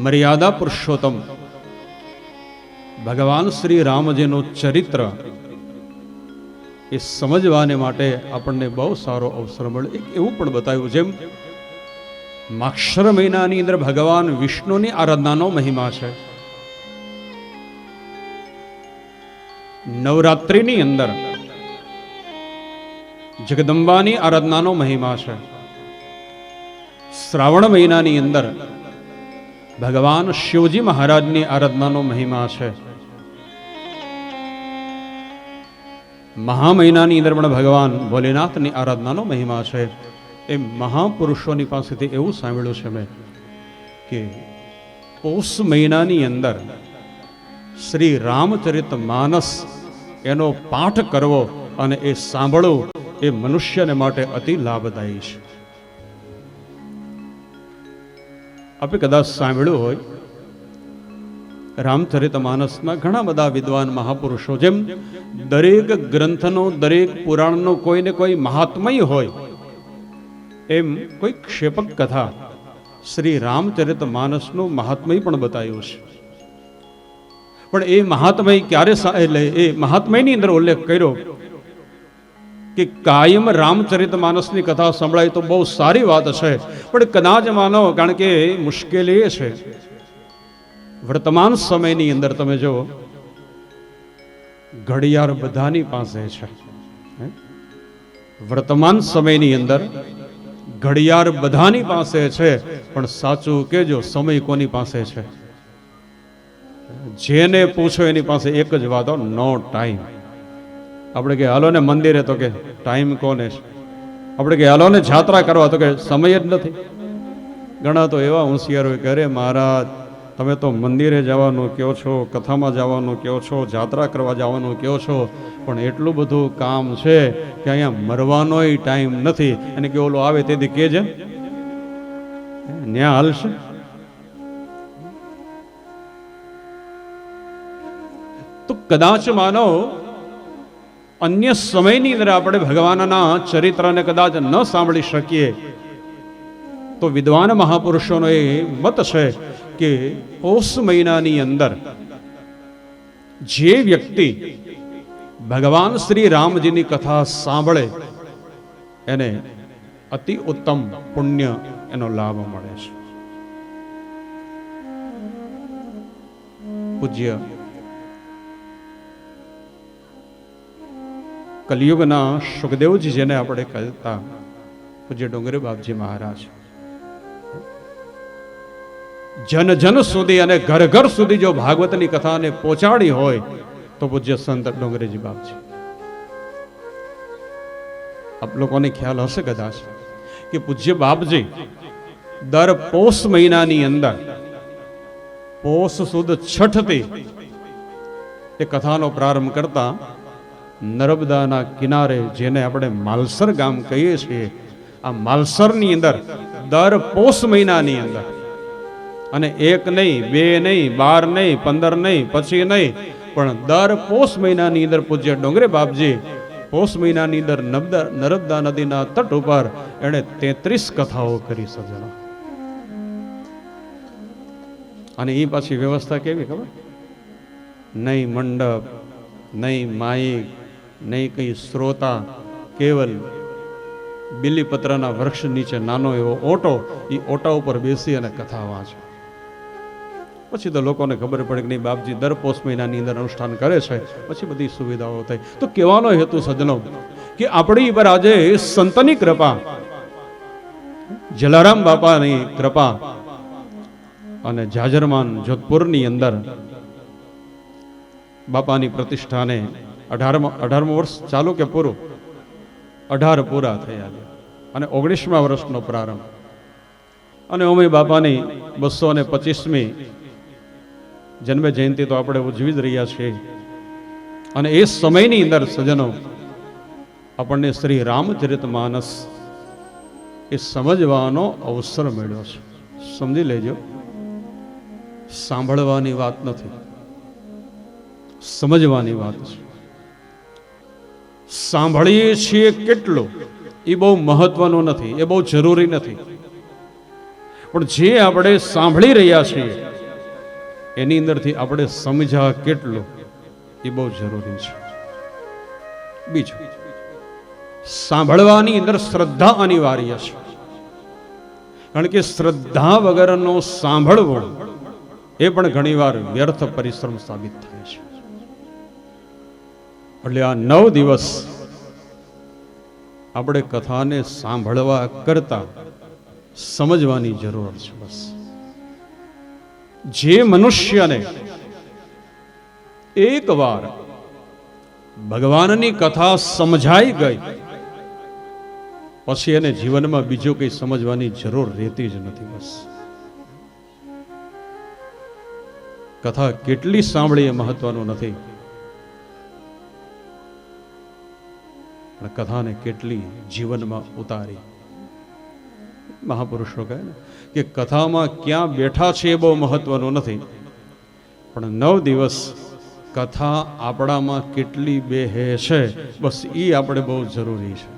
S4: મર્યાદા પુરુષોત્તમ ભગવાન શ્રી રામજીનું ચરિત્ર એ સમજવાને માટે આપણને બહુ સારો અવસર મળ્યો. એક એવું પણ બતાવ્યું, જેમ માક્ષર મહિનાની અંદર ભગવાન વિષ્ણુની આરાધનાનો મહિમા છે, નવરાત્રિની અંદર જગદંબાની આરાધનાનો મહિમા છે, શ્રાવણ મહિનાની અંદર ભગવાન શિવજી મહારાજની આરાધનાનો મહિમા છે, મહા મહિનાની અંદર પણ ભગવાન ભોલેનાથની આરાધનાનો મહિમા છે. એ મહાપુરુષોની પાસેથી એવું સાંભળ્યું છે મેં કે પૌષ મહિનાની અંદર શ્રી રામચરિત માનસ એનો પાઠ કરવો અને એ સાંભળવું એ મનુષ્યને માટે અતિ લાભદાયી છે. આપણે કદાચ સાંભળ્યું હોય, રામચરિત માનસના ઘણા બધા વિદ્વાન મહાપુરુષો, જેમ દરેક ગ્રંથનો, દરેક પુરાણનો કોઈને કોઈ મહાત્મય હોય, એમ કોઈ ક્ષેપક કથા શ્રી રામચરિત માનસનું મહાત્મય પણ બતાવ્યું છે. પણ એ મહાત્મય ક્યારે, એટલે એ મહાત્મયની અંદર ઉલ્લેખ કર્યો કે કાયમ રામચરિત માનસની કથા સંભળાય તો બહુ સારી વાત છે, પણ કદાચ માનો, કારણ કે મુશ્કેલી એ છે વર્તમાન સમયની અંદર તમે જો ઘડિયાળ બધાની પાસે છે. વર્તમાન સમયની અંદર ઘડિયાળ બધાની પાસે છે, પણ સાચું કેજો સમય કોની પાસે છે? જેને પૂછો એની પાસે એક જ વાત, નો ટાઈમ. આપણે કે હાલો ને મંદિરે, તો કે ટાઈમ કોને છે? આપણે કે હાલો ને જાત્રા કરવા, તો કે સમય જ નથી. ઘણા તો એવા હોશિયાર હોય કે અરે મહારાજ તમે તો મંદિરે જવાનું કહો છો, કથામાં જવાનું કહો છો, જાત્રા કરવા જવાનું કહો છો, પણ એટલું બધું કામ છે કે અહીંયા મરવાનોય ટાઈમ નથી. અને કે ઓલો આવે તેથી કહેજે ન્યા હાલશે. તો કદાચ માનો અન્ય સમયની અંદર આપણે ભગવાનના ચરિત્રને કદાચ ન સાંભળી શકીએ, તો વિદ્વાન મહાપુરુષોનો એ મત છે કે પૌષ મહિનાની અંદર જે વ્યક્તિ ભગવાન શ્રી રામજીની કથા સાંભળે એને અતિ ઉત્તમ પુણ્ય એનો લાભ મળે છે. પૂજ્ય કલિયુગના સુખદેવજી, જેને આપણે કહેતા પૂજ્ય ડુંગરી બાપજી મહારાજ, જન જન સુધી અને ઘર ઘર સુધી જો ભાગવતની કથાને પહોંચાડી હોય તો પૂજ્ય સંત ડોંગરેજી બાપજી. આપ લોકોને ખ્યાલ હશે કદાચ કે પૂજ્ય બાપજી દર પોષ મહિનાની અંદર પોષ સુદ છઠથી એ કથાનો પ્રારંભ કરતા નર્મદાના કિનારે, જેને આપણે માલસર ગામ કહીએ છીએ, આ માલસરની અંદર દર પોષ મહિનાની અંદર, અને 1 નહીં, 2 નહીં, 12 નહીં, 15 નહીં, પછી નહીં, પણ દર પોષ મહિનાની અંદર પૂજ્ય ડોંગરે બાપજી પોષ મહિનાની અંદર નર્મદા નદીના તટ ઉપર એણે 33 કથાઓ કરી સજ્જનો. અને એ પાછી વ્યવસ્થા કેવી ખબર? નહીં મંડપ, નહીં માઈક, નહીં કઈ શ્રોતા, કેવલ બિલીપત્રના વૃક્ષ નીચે નાનો એવો ઓટો, એ ઓટા ઉપર બેસી અને કથા વાંચે. પછી તો લોકોને ખબર પડે કે નહીં, બાપજી દર પોષ મહિનાની અંદર અનુષ્ઠાન કરે છે, પછી બધી સુવિધાઓ થઈ. તો કહેવાનો હેતુ સજ્જનો કે આપણી પર આજે સંતની કૃપા, જલારામ બાપાની કૃપા, અને જાજરમાન જોધપુરની અંદર બાપાની પ્રતિષ્ઠાને 18મું વર્ષ ચાલુ કે પૂરું? 18 પૂરા થયા અને 19મા વર્ષનો પ્રારંભ. અને અમે બાપાની 225મી જન્મ જયંતિ તો આપણે ઉજવી જ રહ્યા છીએ. અને એ સમયની અંદર સજ્જનો આપણને શ્રી રામચરિત માનસ એ સમજવાનો અવસર મળ્યો છે. સમજી લેજો, સાંભળવાની વાત નથી, સમજવાની વાત છે. સાંભળીએ છીએ કેટલું એ બહુ મહત્વનું નથી, એ બહુ જરૂરી નથી, પણ જે આપણે સાંભળી રહ્યા છીએ એની અંદરથી આપણે સમજ્યા કેટલું એ બહુ જરૂરી છે. બીજું, સાંભળવાની અંદર શ્રદ્ધા અનિવાર્ય છે, કારણ કે શ્રદ્ધા વગરનો સાંભળવો એ પણ ઘણીવાર વ્યર્થ પરિશ્રમ સાબિત થાય છે. એટલે આ 9 દિવસ આપણે કથાને સાંભળવા કરતા સમજવાની જરૂર છે. બસ જે મનુષ્યને એકવાર ભગવાનની કથા સમજાઈ ગઈ પછી એને જીવનમાં બીજું કંઈ સમજવાની જરૂર રહેતી જ નથી. બસ કથા કેટલી સાંભળી એ મહત્વનું નથી, પણ કથાને કેટલી જીવનમાં ઉતારી. મહાપુરુષો કહે ને કે કથામાં ક્યાં બેઠા છે એ બહુ મહત્વનું નથી, પણ 9 દિવસ કથા આપણામાં કેટલી બેહે છે બસ એ આપણે બહુ જરૂરી છે.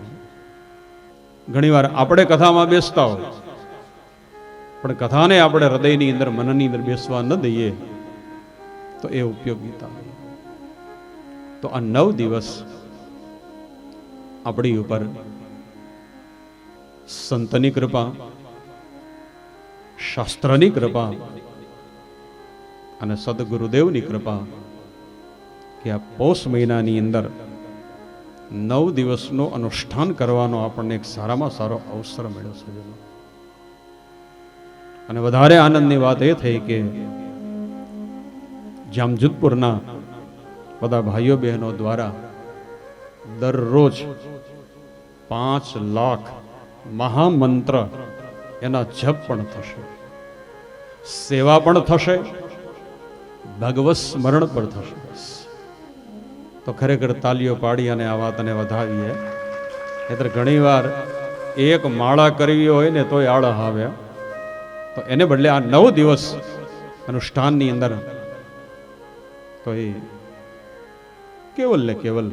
S4: ઘણીવાર આપણે કથામાં બેસતા હોય પણ કથાને આપણે હૃદયની અંદર, મનની અંદર બેસવા ન દઈએ તો એ ઉપયોગીતા. તો આ 9 દિવસ આપણી ઉપર સંતની કૃપા, શાસ્ત્રની કૃપા અને સદગુરુદેવની કૃપા કે આ પોષ મહિનાની અંદર 9 દિવસનો અનુષ્ઠાન કરવાનો આપણને એક સારામાં સારો અવસર મળ્યો છે. અને વધારે આનંદની વાત એ થઈ કે જામજોધપુરના બધા ભાઈઓ બહેનો દ્વારા દરરોજ 5 લાખ મહામંત્ર એના જપ પણ થશે, સેવા પણ થશે, ભગવત સ્મરણ પણ થશે. તો ખરેખર તાલીઓ પાડી અને આ વાતને વધાવીએ. એટલે ઘણીવાર એક માળા કરવી હોય ને તોય આળા આવે, તો એને બદલે આ 9 દિવસ અનુષ્ઠાનની અંદર તો એ કેવલ ને કેવલ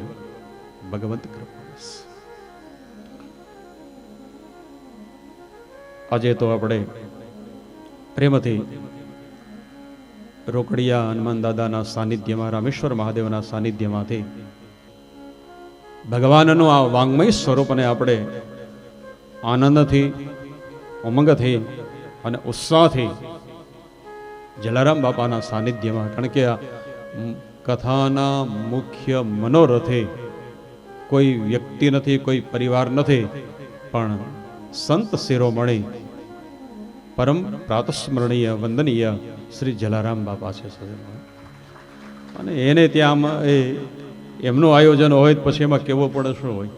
S4: ભગવંત કૃપા. આજે તો આપણે પ્રેમથી રોકડિયા હનુમાન દાદાના સાનિધ્યમાં, રામેશ્વર મહાદેવના સાનિધ્યમાંથી ભગવાનનું આ વાંગમય સ્વરૂપને આપણે આનંદથી, ઉમંગથી અને ઉત્સાહથી જલારામ બાપાના સાનિધ્યમાં, કારણ કે આ કથાના મુખ્ય મનોરથે કોઈ વ્યક્તિ નથી, કોઈ પરિવાર નથી, પણ સંત શિરોમણી પરમ પ્રાતસ્મરણીય વંદનીય શ્રી જલારામ બાપા છે સજ્જનો. અને એને ત્યાં એમનું આયોજન હોય તો પછી એમાં કેવો પડે શું હોય.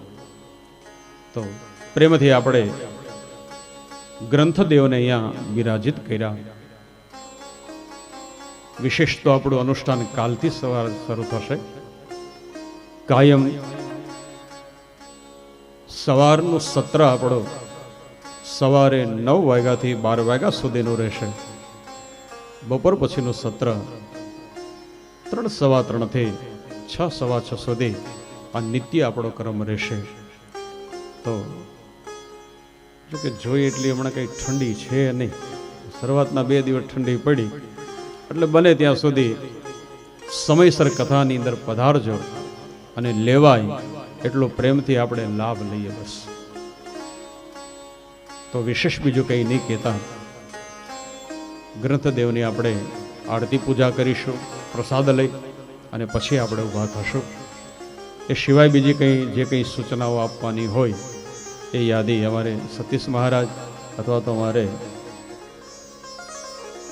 S4: તો પ્રેમથી આપણે ગ્રંથદેવને અહીંયા બિરાજિત કર્યા. વિશેષ તો આપણું અનુષ્ઠાન કાલથી સવાર શરૂ થશે. કાયમ સવારનું સત્ર આપણો સવારે 9 વાગ્યાથી 12 વાગ્યા સુધીનું રહેશે. બપોર પછીનું સત્ર 3 સવા 3 થી 6 સવા 6 સુધી આ નિત્ય આપણો ક્રમ રહેશે. તો જોકે જોઈએ એટલી હમણાં કંઈ ઠંડી છે નહીં. શરૂઆતના 2 દિવસ ઠંડી પડી એટલે બને ત્યાં સુધી સમયસર કથાની અંદર પધારજો અને લેવાય એટલો પ્રેમથી આપણે લાભ લઈએ બસ. તો વિશેષ બીજું કંઈ નહીં કહેતા ગ્રંથદેવની આપણે આરતી પૂજા કરીશું પ્રસાદ લઈ અને પછી આપણે ઊભા થશું. એ સિવાય બીજી કંઈ જે કંઈ સૂચનાઓ આપવાની હોય એ યાદી અમારે સતીશ મહારાજ અથવા તો અમારે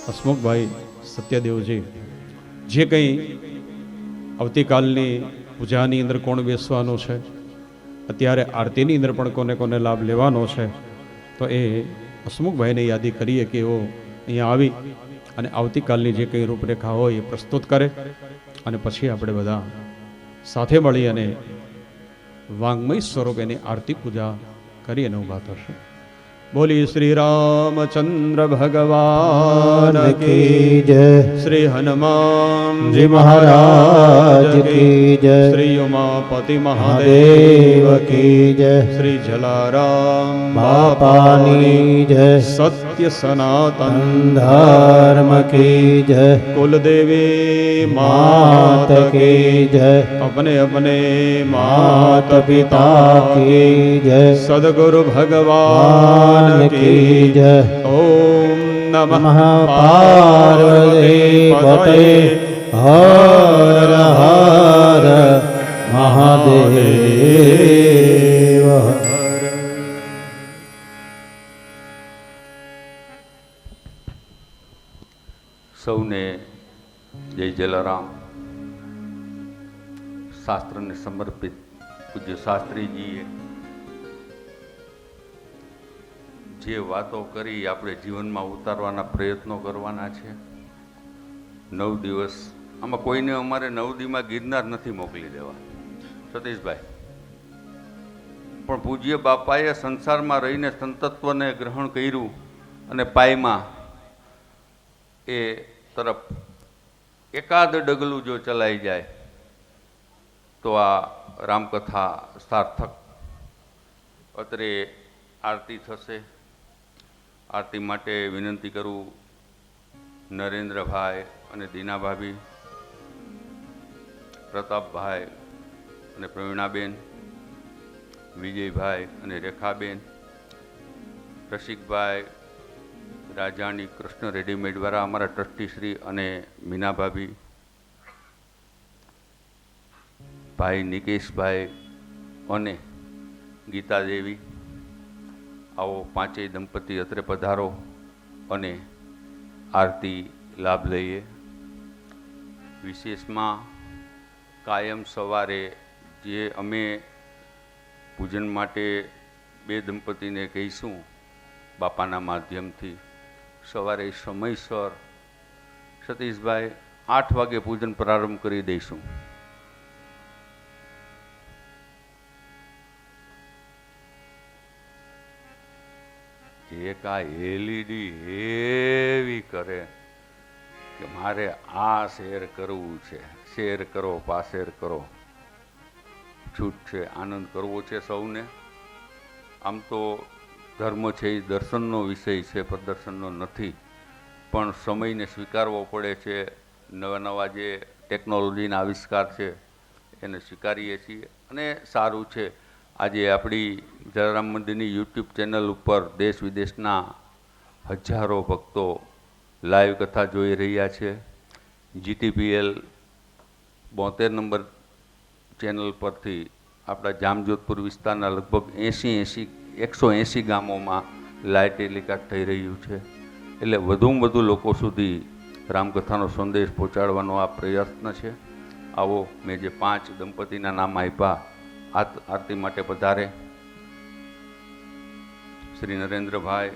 S4: હસમુખભાઈ સત્યદેવજી જે કંઈ આવતીકાલની પૂજાની અંદર કોણ બેસવાનું છે, અત્યારે આરતીની અંદર પણ કોને કોને લાભ લેવાનો છે, તો એ હસમુખભાઈને યાદી કરીએ કે એઓ અહીંયા આવી અને આવતીકાલની જે કંઈ રૂપરેખા હોય એ પ્રસ્તુત કરે અને પછી આપણે બધા સાથે મળી અને વાંગ્મય સ્વરૂપ એની આરતી પૂજા કરી અને ઊભા થશે. બોલી શ્રી રામચંદ્ર ભગવાન કી જય, શ્રી હનુમાનજી મહારાજ કી જય, શ્રી ઉમાપતિ મહાદેવ કી જય, શ્રી જલારામ બાપાની જય, સત્ય સનાતન ધર્મ કી જય, કુલદેવી માત કી જય, अपने अपने मात पिता की जय, सदगुरु भगवान की जय. ओम नमः पार्वती पते हर हर महादेव.
S1: સૌને જય જલારામ. શાસ્ત્રને સમર્પિત પૂજ્ય શાસ્ત્રીજીએ જે વાતો કરી આપણે જીવનમાં ઉતારવાના પ્રયત્નો કરવાના છે. 9 દિવસ આમાં કોઈને અમારે 9 દીમાં ગિરનાર નથી મોકલી દેવા સતીશભાઈ, પણ પૂજ્ય બાપાએ સંસારમાં રહીને સંતત્વને ગ્રહણ કર્યું અને પાયમાં એ તરફ એકાદ ડગલું જો ચલાઈ જાય તો આ રામકથા સાર્થક. અત્રે આરતી થશે. આરતી માટે વિનંતી કરું નરેન્દ્રભાઈ અને દીનાભાભી, પ્રતાપભાઈ અને પ્રવીણાબેન, વિજયભાઈ અને રેખાબેન, રસિકભાઈ, રાજાણી, કૃષ્ણ રેડીમેડવાળા અમારા ટ્રસ્ટીશ્રી અને મીનાભાભી, ભાઈ નિકેશભાઈ અને ગીતાદેવી, આવો પાંચેય દંપતી અત્રે પધારો અને આરતી લાભ લઈએ. વિશેષમાં કાયમ સવારે જે અમે પૂજન માટે 2 દંપતીને કહીશું બાપાના માધ્યમથી, સવારે સમયસર સતીશભાઈ 8 વાગે પૂજન પ્રારંભ કરી દઈશું. એક આ એલઈડી એવી કરે કે મારે આ શેર કરવું છે, શેર કરો, પાશેર કરો, છૂટ છે, આનંદ કરવો છે સૌને. આમ તો ધર્મ છે એ દર્શનનો વિષય છે, પ્રદર્શનનો નથી, પણ સમયને સ્વીકારવો પડે છે. નવા નવા જે ટેકનોલોજીના આવિષ્કાર છે એને સ્વીકારીએ છીએ અને સારું છે. આજે આપણી જલારામ મંદિરની યુટ્યુબ ચેનલ ઉપર દેશ વિદેશના હજારો ભક્તો લાઈવ કથા જોઈ રહ્યા છે. GTPL 72 નંબર ચેનલ પરથી આપણા જામજોધપુર વિસ્તારના લગભગ 180 ગામોમાં લાઈવ ટેલિકાસ્ટ થઈ રહ્યું છે. એટલે વધુમાં વધુ લોકો સુધી રામકથાનો સંદેશ પહોંચાડવાનો આ પ્રયત્ન છે. આવો, મેં જે 5 દંપતીના નામ આપ્યા, આરતી માટે પધારે શ્રી નરેન્દ્રભાઈ,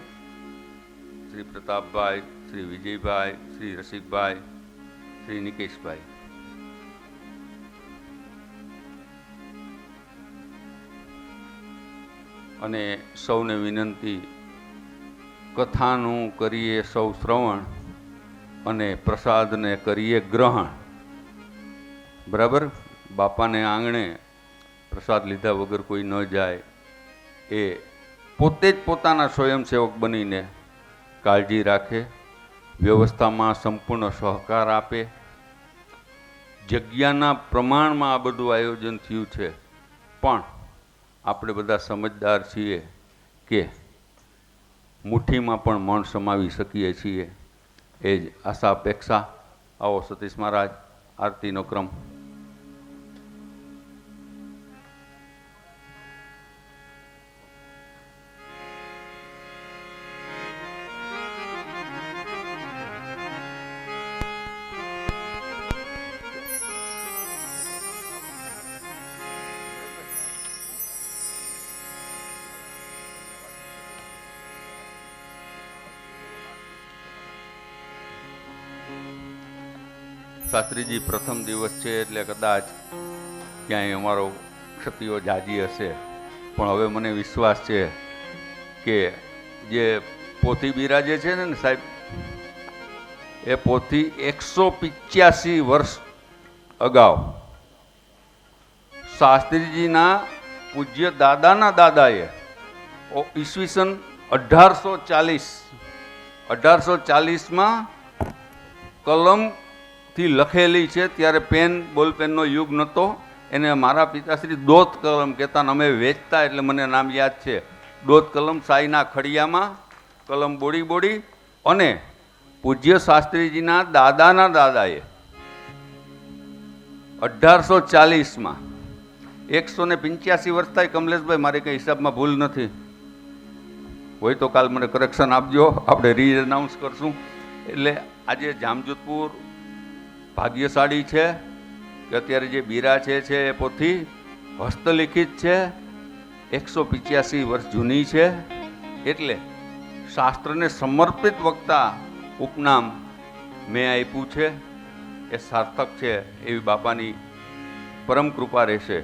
S1: શ્રી પ્રતાપભાઈ, શ્રી વિજયભાઈ, શ્રી રસિકભાઈ, શ્રી નિકેશભાઈ. અને સૌને વિનંતી, કથાનું કરીએ સૌ શ્રવણ અને પ્રસાદને કરીએ ગ્રહણ. બરાબર? બાપાને આંગણે પ્રસાદ લીધા વગર કોઈ ન જાય. એ પોતે જ પોતાના સ્વયંસેવક બનીને કાળજી રાખે, વ્યવસ્થામાં સંપૂર્ણ સહકાર આપે. જગ્યાના પ્રમાણમાં આ બધું આયોજન થયું છે, પણ આપણે બધા સમજદાર છીએ કે મુઠ્ઠીમાં પણ મન સમાવી શકીએ છીએ. એ જ આશા અપેક્ષા. આવો સતીશ મહારાજ, આરતીનો ક્રમ. શાસ્ત્રીજી, પ્રથમ દિવસ છે એટલે કદાચ ક્યાંય અમારો ક્ષતિઓ જાજી હશે, પણ હવે મને વિશ્વાસ છે કે જે પોથી બિરાજે છે ને સાહેબ, એ પોથી 185 વર્ષ અગાઉ શાસ્ત્રીજીના પૂજ્ય દાદાના દાદાએ ઈસવીસન 1840માં કલમથી લખેલી છે. ત્યારે પેન બોલપેનનો યુગ નહોતો. એને મારા પિતાશ્રી દોત કલમ કહેતા, અમે વેચતા એટલે મને નામ યાદ છે. દોત કલમ સાઈના ખડિયામાં કલમ બોડી અને પૂજ્ય શાસ્ત્રીજીના દાદાના દાદાએ 1840માં 185 વર્ષ થાય. કમલેશભાઈ, મારે કંઈ હિસાબમાં ભૂલ નથી, હોય તો કાલ મને કરેક્શન આપજો, આપણે રીઅનાઉન્સ કરશું. એટલે આજે જામજોધપુર ભાગ્યશાળી છે કે અત્યારે જે બિરાજે છે એ પોથી હસ્તલિખિત છે, 185 વર્ષ જૂની છે. એટલે શાસ્ત્રને સમર્પિત વક્તા ઉપનામ મેં આપ્યું છે. એ સાર્થક છે, એવી બાપાની પરમ કૃપા રહેશે.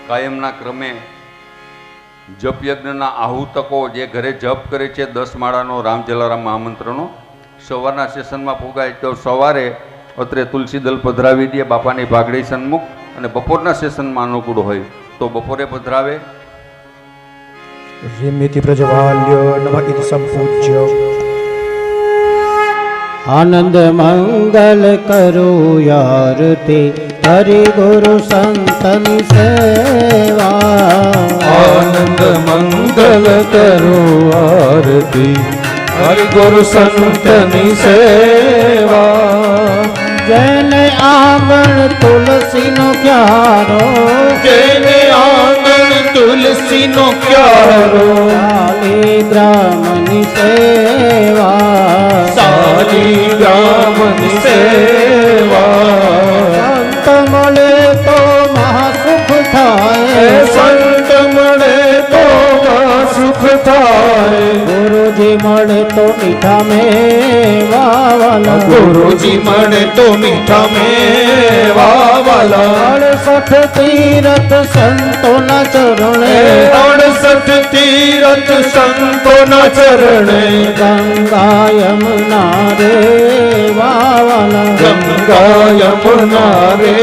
S1: કાયમના ક્રમે જપયજ્ઞના આહુતકો જે ઘરે જપ કરે છે 10 માળાનો રામ જલારામ મહામંત્રનો, સવારના સેશનમાં પુગાય તો સવારે અત્રે તુલસી દલ પધરાવી દે બાપાની ભાગડી સન્મુખ, અને બપોરના સેશનમાં અનુકૂળ હોય તો બપોરે પધરાવે.
S3: રિમિતિ પ્રજવાલ્ય નમઃ ઇતિ સંપૂજ્ય.
S2: આનંદ મંગલ કરો યારતે, હરિ ગુરુ સંતની સેવા.
S5: આનંદ મંગલ કરો આરતી, હરિ ગુરુ સંતની સેવા.
S2: જેને આંગણ તુલસીનો ક્યારો,
S5: જેને આંગણ તુલસીનો ક્યારો,
S2: શાલિગ્રામની સેવા.
S5: શાલિગ્રામની સેવા.
S2: સંત મળે તો મહાસુખ થાય,
S5: સંત મળે તો સુખ થાય.
S2: ગુરુજી મળે તો મીઠા મેવા વાલા,
S5: ગુરુજી મળે તો મીઠા મેવા વાલા.
S2: 68 તીરથ સંતોના ચરણે,
S5: 68 તીરથ સંતોના ચરણે.
S2: ગંગા યમુના રે વાલા,
S5: ગંગા યમુના રે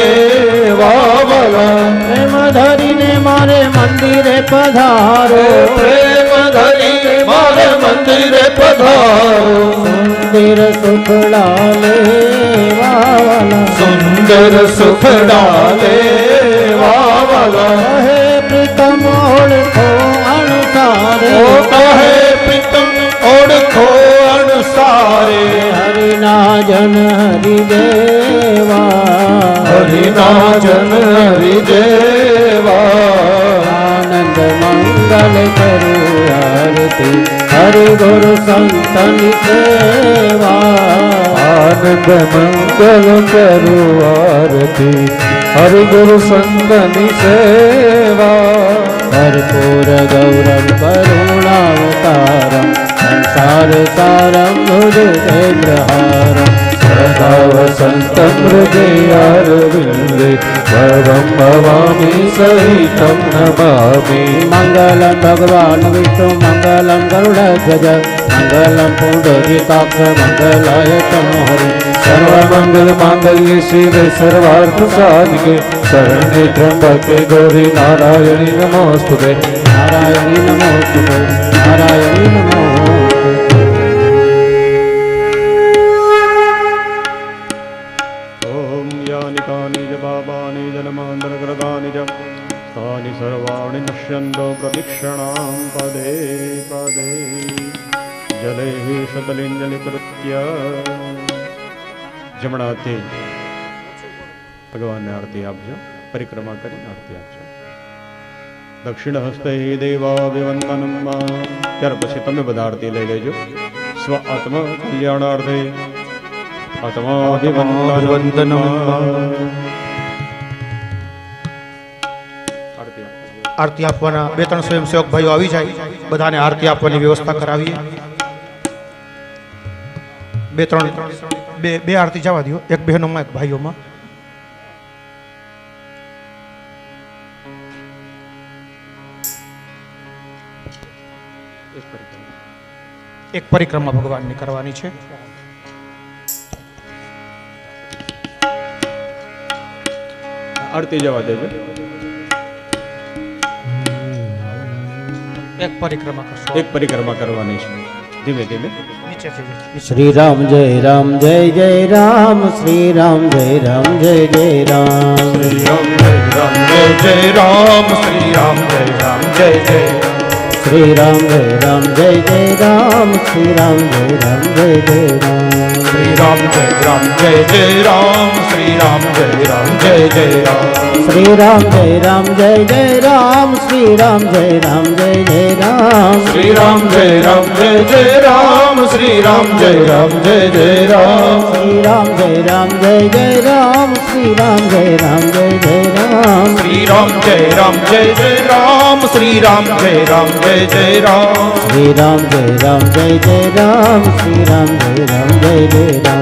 S5: વાવલા.
S2: પ્રેમ ધરીને મારે મંદિરે પધારો,
S5: પ્રેમ ધરી મારે મંદિરે પધારો.
S2: સુંદર સુખડા લેવાલા,
S5: સુંદર સુખડા લે વાવલા.
S2: કહે પ્રીતમ ઓળખો અણસારે,
S5: ઓ કહે પ્રીતમ ઓળખો અણસારે.
S2: હરિના જન હરિદેવા,
S5: હરિના જન હરિદેવા.
S2: આનંદ મંગલ કરું આરતી, હરિ ગુરુ સંતની સેવા.
S5: આનંદ મંગલ કરું આરતી, હરિ ગુરુ સંતની સેવા.
S2: કર્પૂર ગૌરમ કરુણાવતારમ, સંસાર સારમ હૃદયગ્રહારમ.
S5: સદા વસંતમ હૃદયારવિંદે ભવં ભવામી સહિતમ નમામિ.
S2: મંગલમ ભગવાન વિષ્ણુ મંગલમ ગરુડધ્વજ, મંગલમ પુંડરીકાક્ષ મંગલાય તનોહરિ.
S5: સર્વમંગલ માંગલ્ય શિવે સર્વાર્થ સાધિકે શરણે ત્ર્યંબકે ગૌરી નારાયણી નમોસ્તુતે.
S2: નારાયણી નમોસ્તુતે, નારાયણી નમોસ્તુતે.
S4: ઓમ યાની કાની જ પાપાની જન્માંતરકૃતાની જ તાની સર્વાણિ નશ્યન્તો પ્રદિક્ષણાં પદે પદે. જલે શતલિંજલિકૃત્ય જમણા હાથે ભગવાનને આરતી આપજો, પરિક્રમા કરીને આરતી આપજો. દક્ષિણ હસ્તે દેવાભિવંદનમ. ત્યાર પછી તમે બધા આરતી લઈ લેજો. સ્વ આત્મ કલ્યાણાર્થે આત્માભિવંદનમ.
S3: આરતી આપવાના 2-3 સ્વયંસેવક ભાઈઓ આવી જાય, બધાને આરતી આપવાની વ્યવસ્થા કરાવીએ. 2 આરતી જવા દો, એક બહેનોમાં એક ભાઈઓમાં. એક પરિક્રમા ભગવાનની કરવાની છે.
S4: આરતી જવા દેજો.
S3: એક પરિક્રમા કરશો.
S4: એક પરિક્રમા કરવાની છે, ધીમે ધીમે.
S3: નીચેથી
S2: શ્રી રામ જય રામ જય જય રામ, શ્રી રામ જય રામ જય જય રામ.
S5: શ્રી રામ જય રામ જય જય રામ. શ્રી રામ જય રામ જય જય રામ.
S2: શ્રી રામ જય રામ જય જય રામ, શ્રી રામ જય રામ જય જય રામ.
S5: શ્રી રામ જય રામ જય જય રામ. શ્રી રામ જય રામ જય જય રામ.
S2: શ્રી રામ જય રામ જય જય રામ, શ્રી રામ જય રામ જય જય રામ.
S5: શ્રી રામ જય રામ જય જય રામ. શ્રી રામ જય રામ જય જય રામ.
S2: શ્રી રામ જય રામ જય જય રામ, શ્રી રામ જય રામ જય જય રામ.
S5: શ્રી રામ જય રામ જય જય રામ. શ્રી રામ જય રામ જય જય રામ.
S2: શ્રી રામ જય રામ જય જય રામ, શ્રી રામ જય રામ જય જય રામ.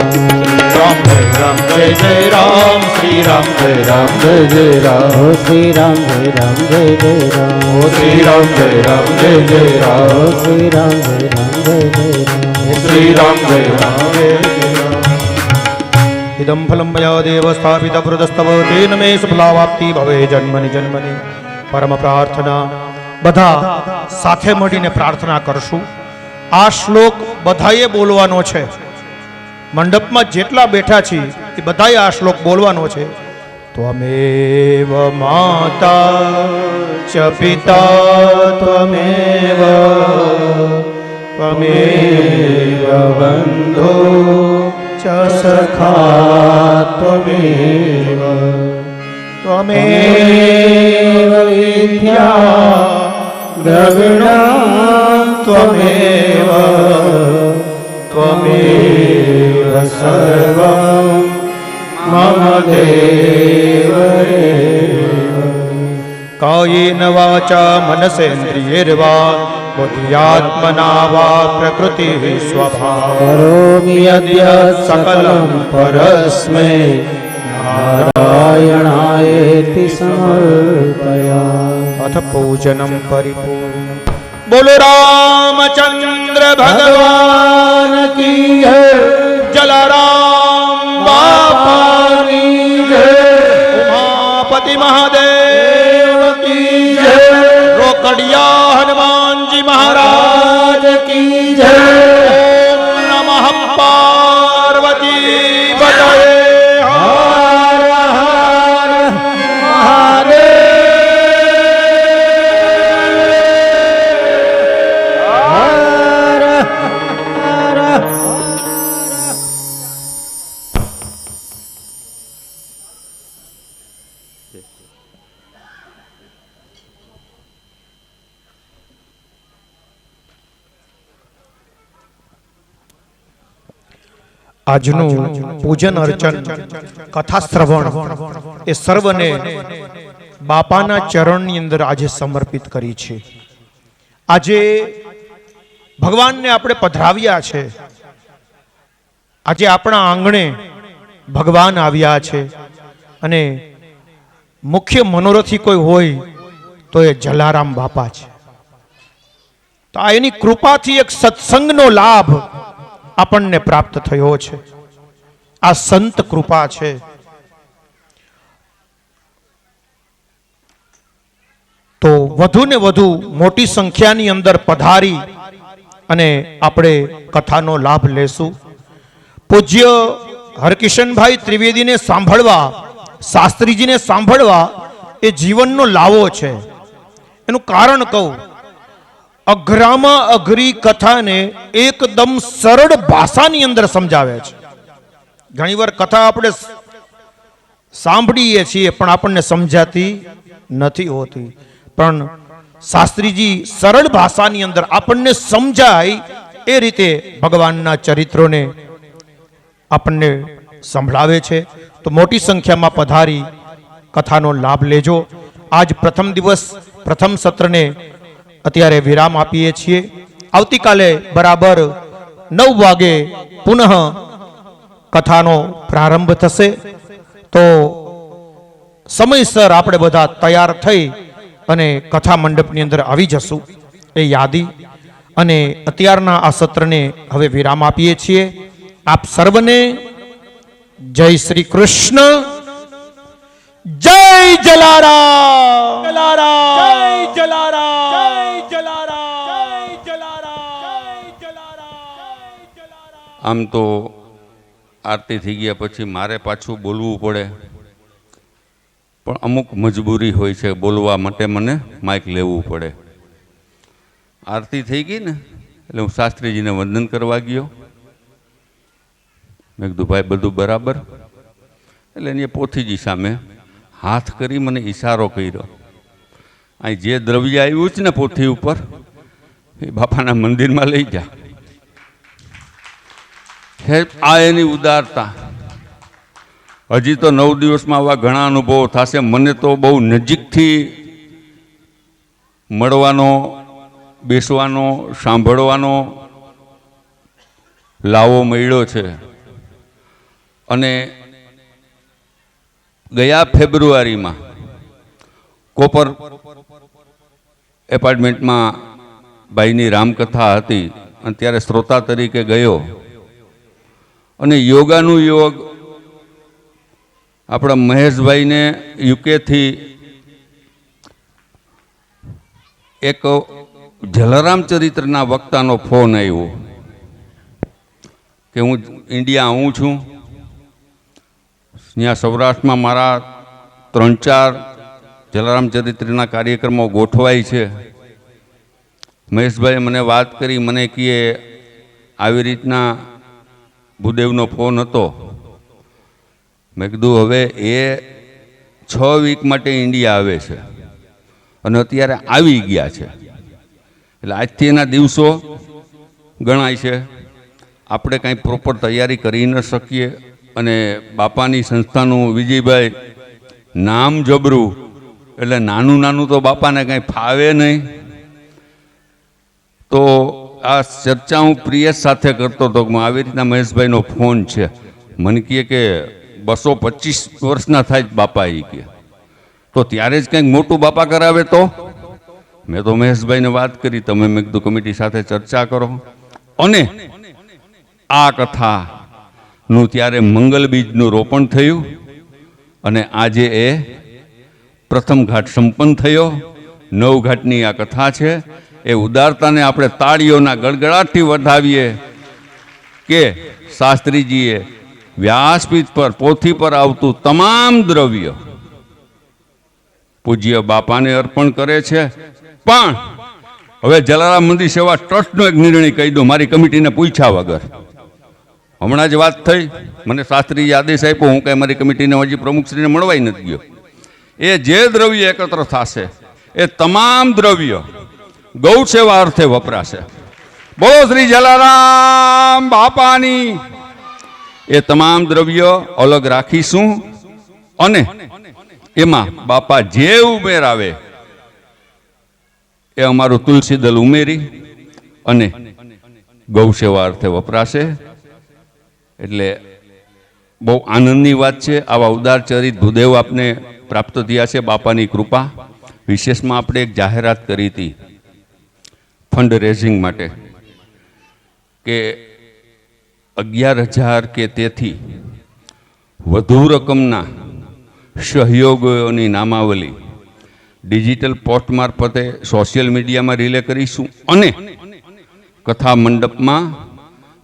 S5: રામ જય રામ જય જય રામ. શ્રી રામ જય રામ જય જય રામ.
S2: ઓ શ્રી રામ જય રામ જય જય રામ.
S5: ઓ શ્રી રામ જય રામ જય જય
S2: ઓ
S5: રામ.
S2: શ્રી રામ જય રામ જય જય રામ.
S5: શ્રી રામ જય રામ જય જય રામ.
S3: ઇદમ ફલમ મયા દેવ સ્થાપિત પૃદસ્તવ તેન મે સફલાવાપ્તિ ભવે જન્મની જન્મની. પરમ પ્રાર્થના બધા સાથે મળીને પ્રાર્થના કરશું. આ શ્લોક બધાએ બોલવાનો છે. મંડપમાં જેટલા બેઠા છીએ એ બધાએ આ શ્લોક બોલવાનો છે. ત્વમેવ માતા ચ પિતા ત્વમેવ, ત્વમેવ બંધો ચ સખા ત્વમેવ, ત્વમેવ વિદ્યા દ્રવિણા ત્વમેવ, ત્વમેવ સર્વં મમ દેવ રેવ. કાયેન વાચા મનસેન્દ્રિયૈર્વા बुद्ध्यात्मना वा प्रकृतिः स्वभाव
S2: करोमि यद्य सकलं परस्मै नारायणायेति समर्पयामि।
S3: अथ पूजनं परिपूर्ण। बोलो रामचंद्र भगवान
S2: की जय,
S3: जलाराम बापा की जय, उमापति महादेव की जय, रोकड़िया हनुमान जी महाराज की जय। ओम नमः पार्वती पतये।
S2: हर हर महादेव, हर हर।
S3: આજનું પૂજન અર્ચન કથા શ્રવણ એ સર્વને બાપાના ચરણની અંદર આજે સમર્પિત કરી છે. આજે ભગવાનને આપણે પધરાવ્યા છે. આજે આપણા આંગણે ભગવાન આવ્યા છે અને મુખ્ય મનોરથી કોઈ હોય તો એ જલારામ બાપા છે. તો આ એની કૃપાથી એક સત્સંગનો લાભ આપણને પ્રાપ્ત થયો છે. આ સંત કૃપા છે. તો વધુ ને વધુ મોટી સંખ્યાની અંદર પધારી અને આપણે કથાનો લાભ લેશું. પૂજ્ય હરકિશનભાઈ ત્રિવેદીને સાંભળવા, શાસ્ત્રીજીને સાંભળવા એ જીવનનો લાવો છે. એનું કારણ કહું, અઘરામાં અઘરી કથાને એકદમ સરળ ભાષાની અંદર સમજાવે છે. ઘણીવાર કથા આપણે સાંભળીએ છીએ પણ આપણને સમજાતી નથી હોતી, પણ શાસ્ત્રીજી સરળ ભાષાની અંદર આપણને સમજાય એ રીતે ભગવાનના ચરિત્રોને આપણને સંભળાવે છે. તો મોટી સંખ્યામાં પધારી કથાનો લાભ લેજો. આજ પ્રથમ દિવસ, પ્રથમ સત્રને અત્યારે વિરામ આપીએ છીએ. આવતીકાલે બરાબર 9 વાગે પુનઃ કથાનો પ્રારંભ થશે. તો સમયસર આપણે બધા તૈયાર થઈ અને કથા મંડપની અંદર આવી જશું એ યાદી. અને અત્યારના આ સત્રને હવે વિરામ આપીએ છીએ. આપ સર્વને જય શ્રી કૃષ્ણ, જય જલારામ, જલારામ, જય જલારામ, જય જલારામ, જય જલારામ.
S1: આમ તો આરતી થઈ ગયા પછી મારે પાછું બોલવું પડે, પણ અમુક મજબૂરી હોય છે બોલવા માટે, મને માઇક લેવું પડે. આરતી થઈ ગઈ ને એટલે હું શાસ્ત્રીજીને વંદન કરવા ગયો. મેં કીધું ભાઈ બધું બરાબર? એટલે એની પોથીજી સામે હાથ કરી મને ઈશારો કર્યો. અહીં જે દ્રવ્ય આવ્યું છે ને પોથી ઉપર એ બાપાના મંદિરમાં લઈ જા. આ એની ઉદારતા. હજી તો 9 દિવસમાં આવા ઘણા અનુભવો થશે. મને તો બહુ નજીકથી મળવાનો, બેસવાનો, સાંભળવાનો લાવો મળ્યો છે. અને ગયા ફેબ્રુઆરીમાં કોપર એપાર્ટમેન્ટમાં ભાઈની રામકથા હતી અને ત્યારે શ્રોતા તરીકે ગયો. અને યોગાનું યોગ આપણા મહેશભાઈને યુકેથી એક જલારામ ચરિત્રના વક્તાનો ફોન આવ્યો કે હું ઇન્ડિયા આવું છું, ત્યાં સૌરાષ્ટ્રમાં મારા 3-4 જલારામ ચરિત્રના કાર્યક્રમો ગોઠવાય છે. મહેશભાઈએ મને વાત કરી, મને કહે આવી રીતના ભૂદેવનો ફોન હતો. મેં કીધું હવે એ 6 વીક માટે ઇન્ડિયા આવે છે અને અત્યારે આવી ગયા છે, એટલે આજથી એના દિવસો ગણાય છે. આપણે કાંઈ પ્રોપર તૈયારી કરી ન શકીએ. અને બાપાની સંસ્થાનું વિજયભાઈ નામ જબરું, એટલે નાનું નાનું તો બાપાને કાંઈ ફાવે નહીં. તો આ ચર્ચા હું પ્રિયેશ સાથે કરતો હતો કે આવી રીતના મહેશભાઈનો ફોન છે. મને કહે કે 225 વર્ષના થાય બાપા એ કહે, તો ત્યારે જ કંઈક મોટું બાપા કરાવે તો. મેં તો મહેશભાઈને વાત કરી, તમે મેં કીધું કમિટી સાથે ચર્ચા કરો. અને આ કથાનું ત્યારે મંગલ બીજનું રોપણ થયું અને આજે એ પ્રથમ ઘાટ સંપન્ન થયો. 9 ઘાટની આ કથા છે. એ ઉદારતાને આપણે તાળીઓના ગડગડાટથી વધાવીએ કે શાસ્ત્રીજીએ વ્યાસપીઠ પર પોથી પર આવતું તમામ દ્રવ્ય પૂજ્ય બાપાને અર્પણ કરે છે. પણ હવે જલારામ મંદિર સેવા ટ્રસ્ટનો એક નિર્ણય કહી દઉં, મારી કમિટીને પૂછ્યા વગર. હમણાં જ વાત થઈ, મને શાસ્ત્રીએ આદેશ આપ્યો, હું કાંઈ મારી કમિટીને હજી પ્રમુખશ્રીને મળવાય નથી ગયો. એ જે દ્રવ્ય એકત્ર થશે એ તમામ દ્રવ્ય ગૌ સેવા અર્થે વપરાશે. બોલો શ્રી જલારામ બાપાની. એ તમામ દ્રવ્ય અલગ રાખીશું અને એમાં બાપા જે ઉમેરાવે એ અમારું તુલસી દલ ઉમેરી અને ગૌ સેવા અર્થે વપરાશે. એટલે બહુ આનંદની વાત છે. આવા ઉદાર ચરિત ભૂદેવ આપને પ્રાપ્ત થયા છે બાપાની કૃપા. વિશેષમાં આપણે એક જાહેરાત કરી હતી ફંડ રેઝિંગ માટે કે 11,000 કે તેથી વધુ રકમના સહયોગોની નામાવલી ડિજિટલ પોસ્ટ મારફતે સોશિયલ મીડિયામાં રિલે કરીશું અને કથા મંડપમાં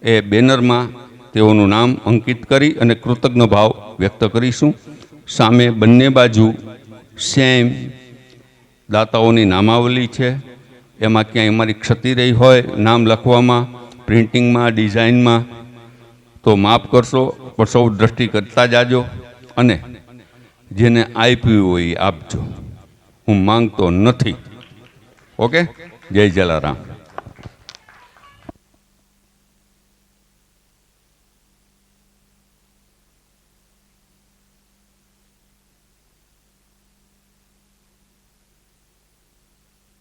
S1: એ બેનરમાં તેઓનું નામ અંકિત કરી અને કૃતજ્ઞ ભાવ વ્યક્ત કરીશું. સામે બંને બાજુ સેમ દાતાઓની નામાવલી છે. એમાં ક્યાંય અમારી ક્ષતિ રહી હોય નામ લખવામાં, પ્રિન્ટિંગમાં, ડિઝાઇનમાં તો માફ કરશો, પણ સૌ દ્રષ્ટિ કરતા જાજો અને જેને આપ્યું હોય એ આપજો. હું માંગતો નથી. ઓકે, જય જલારામ.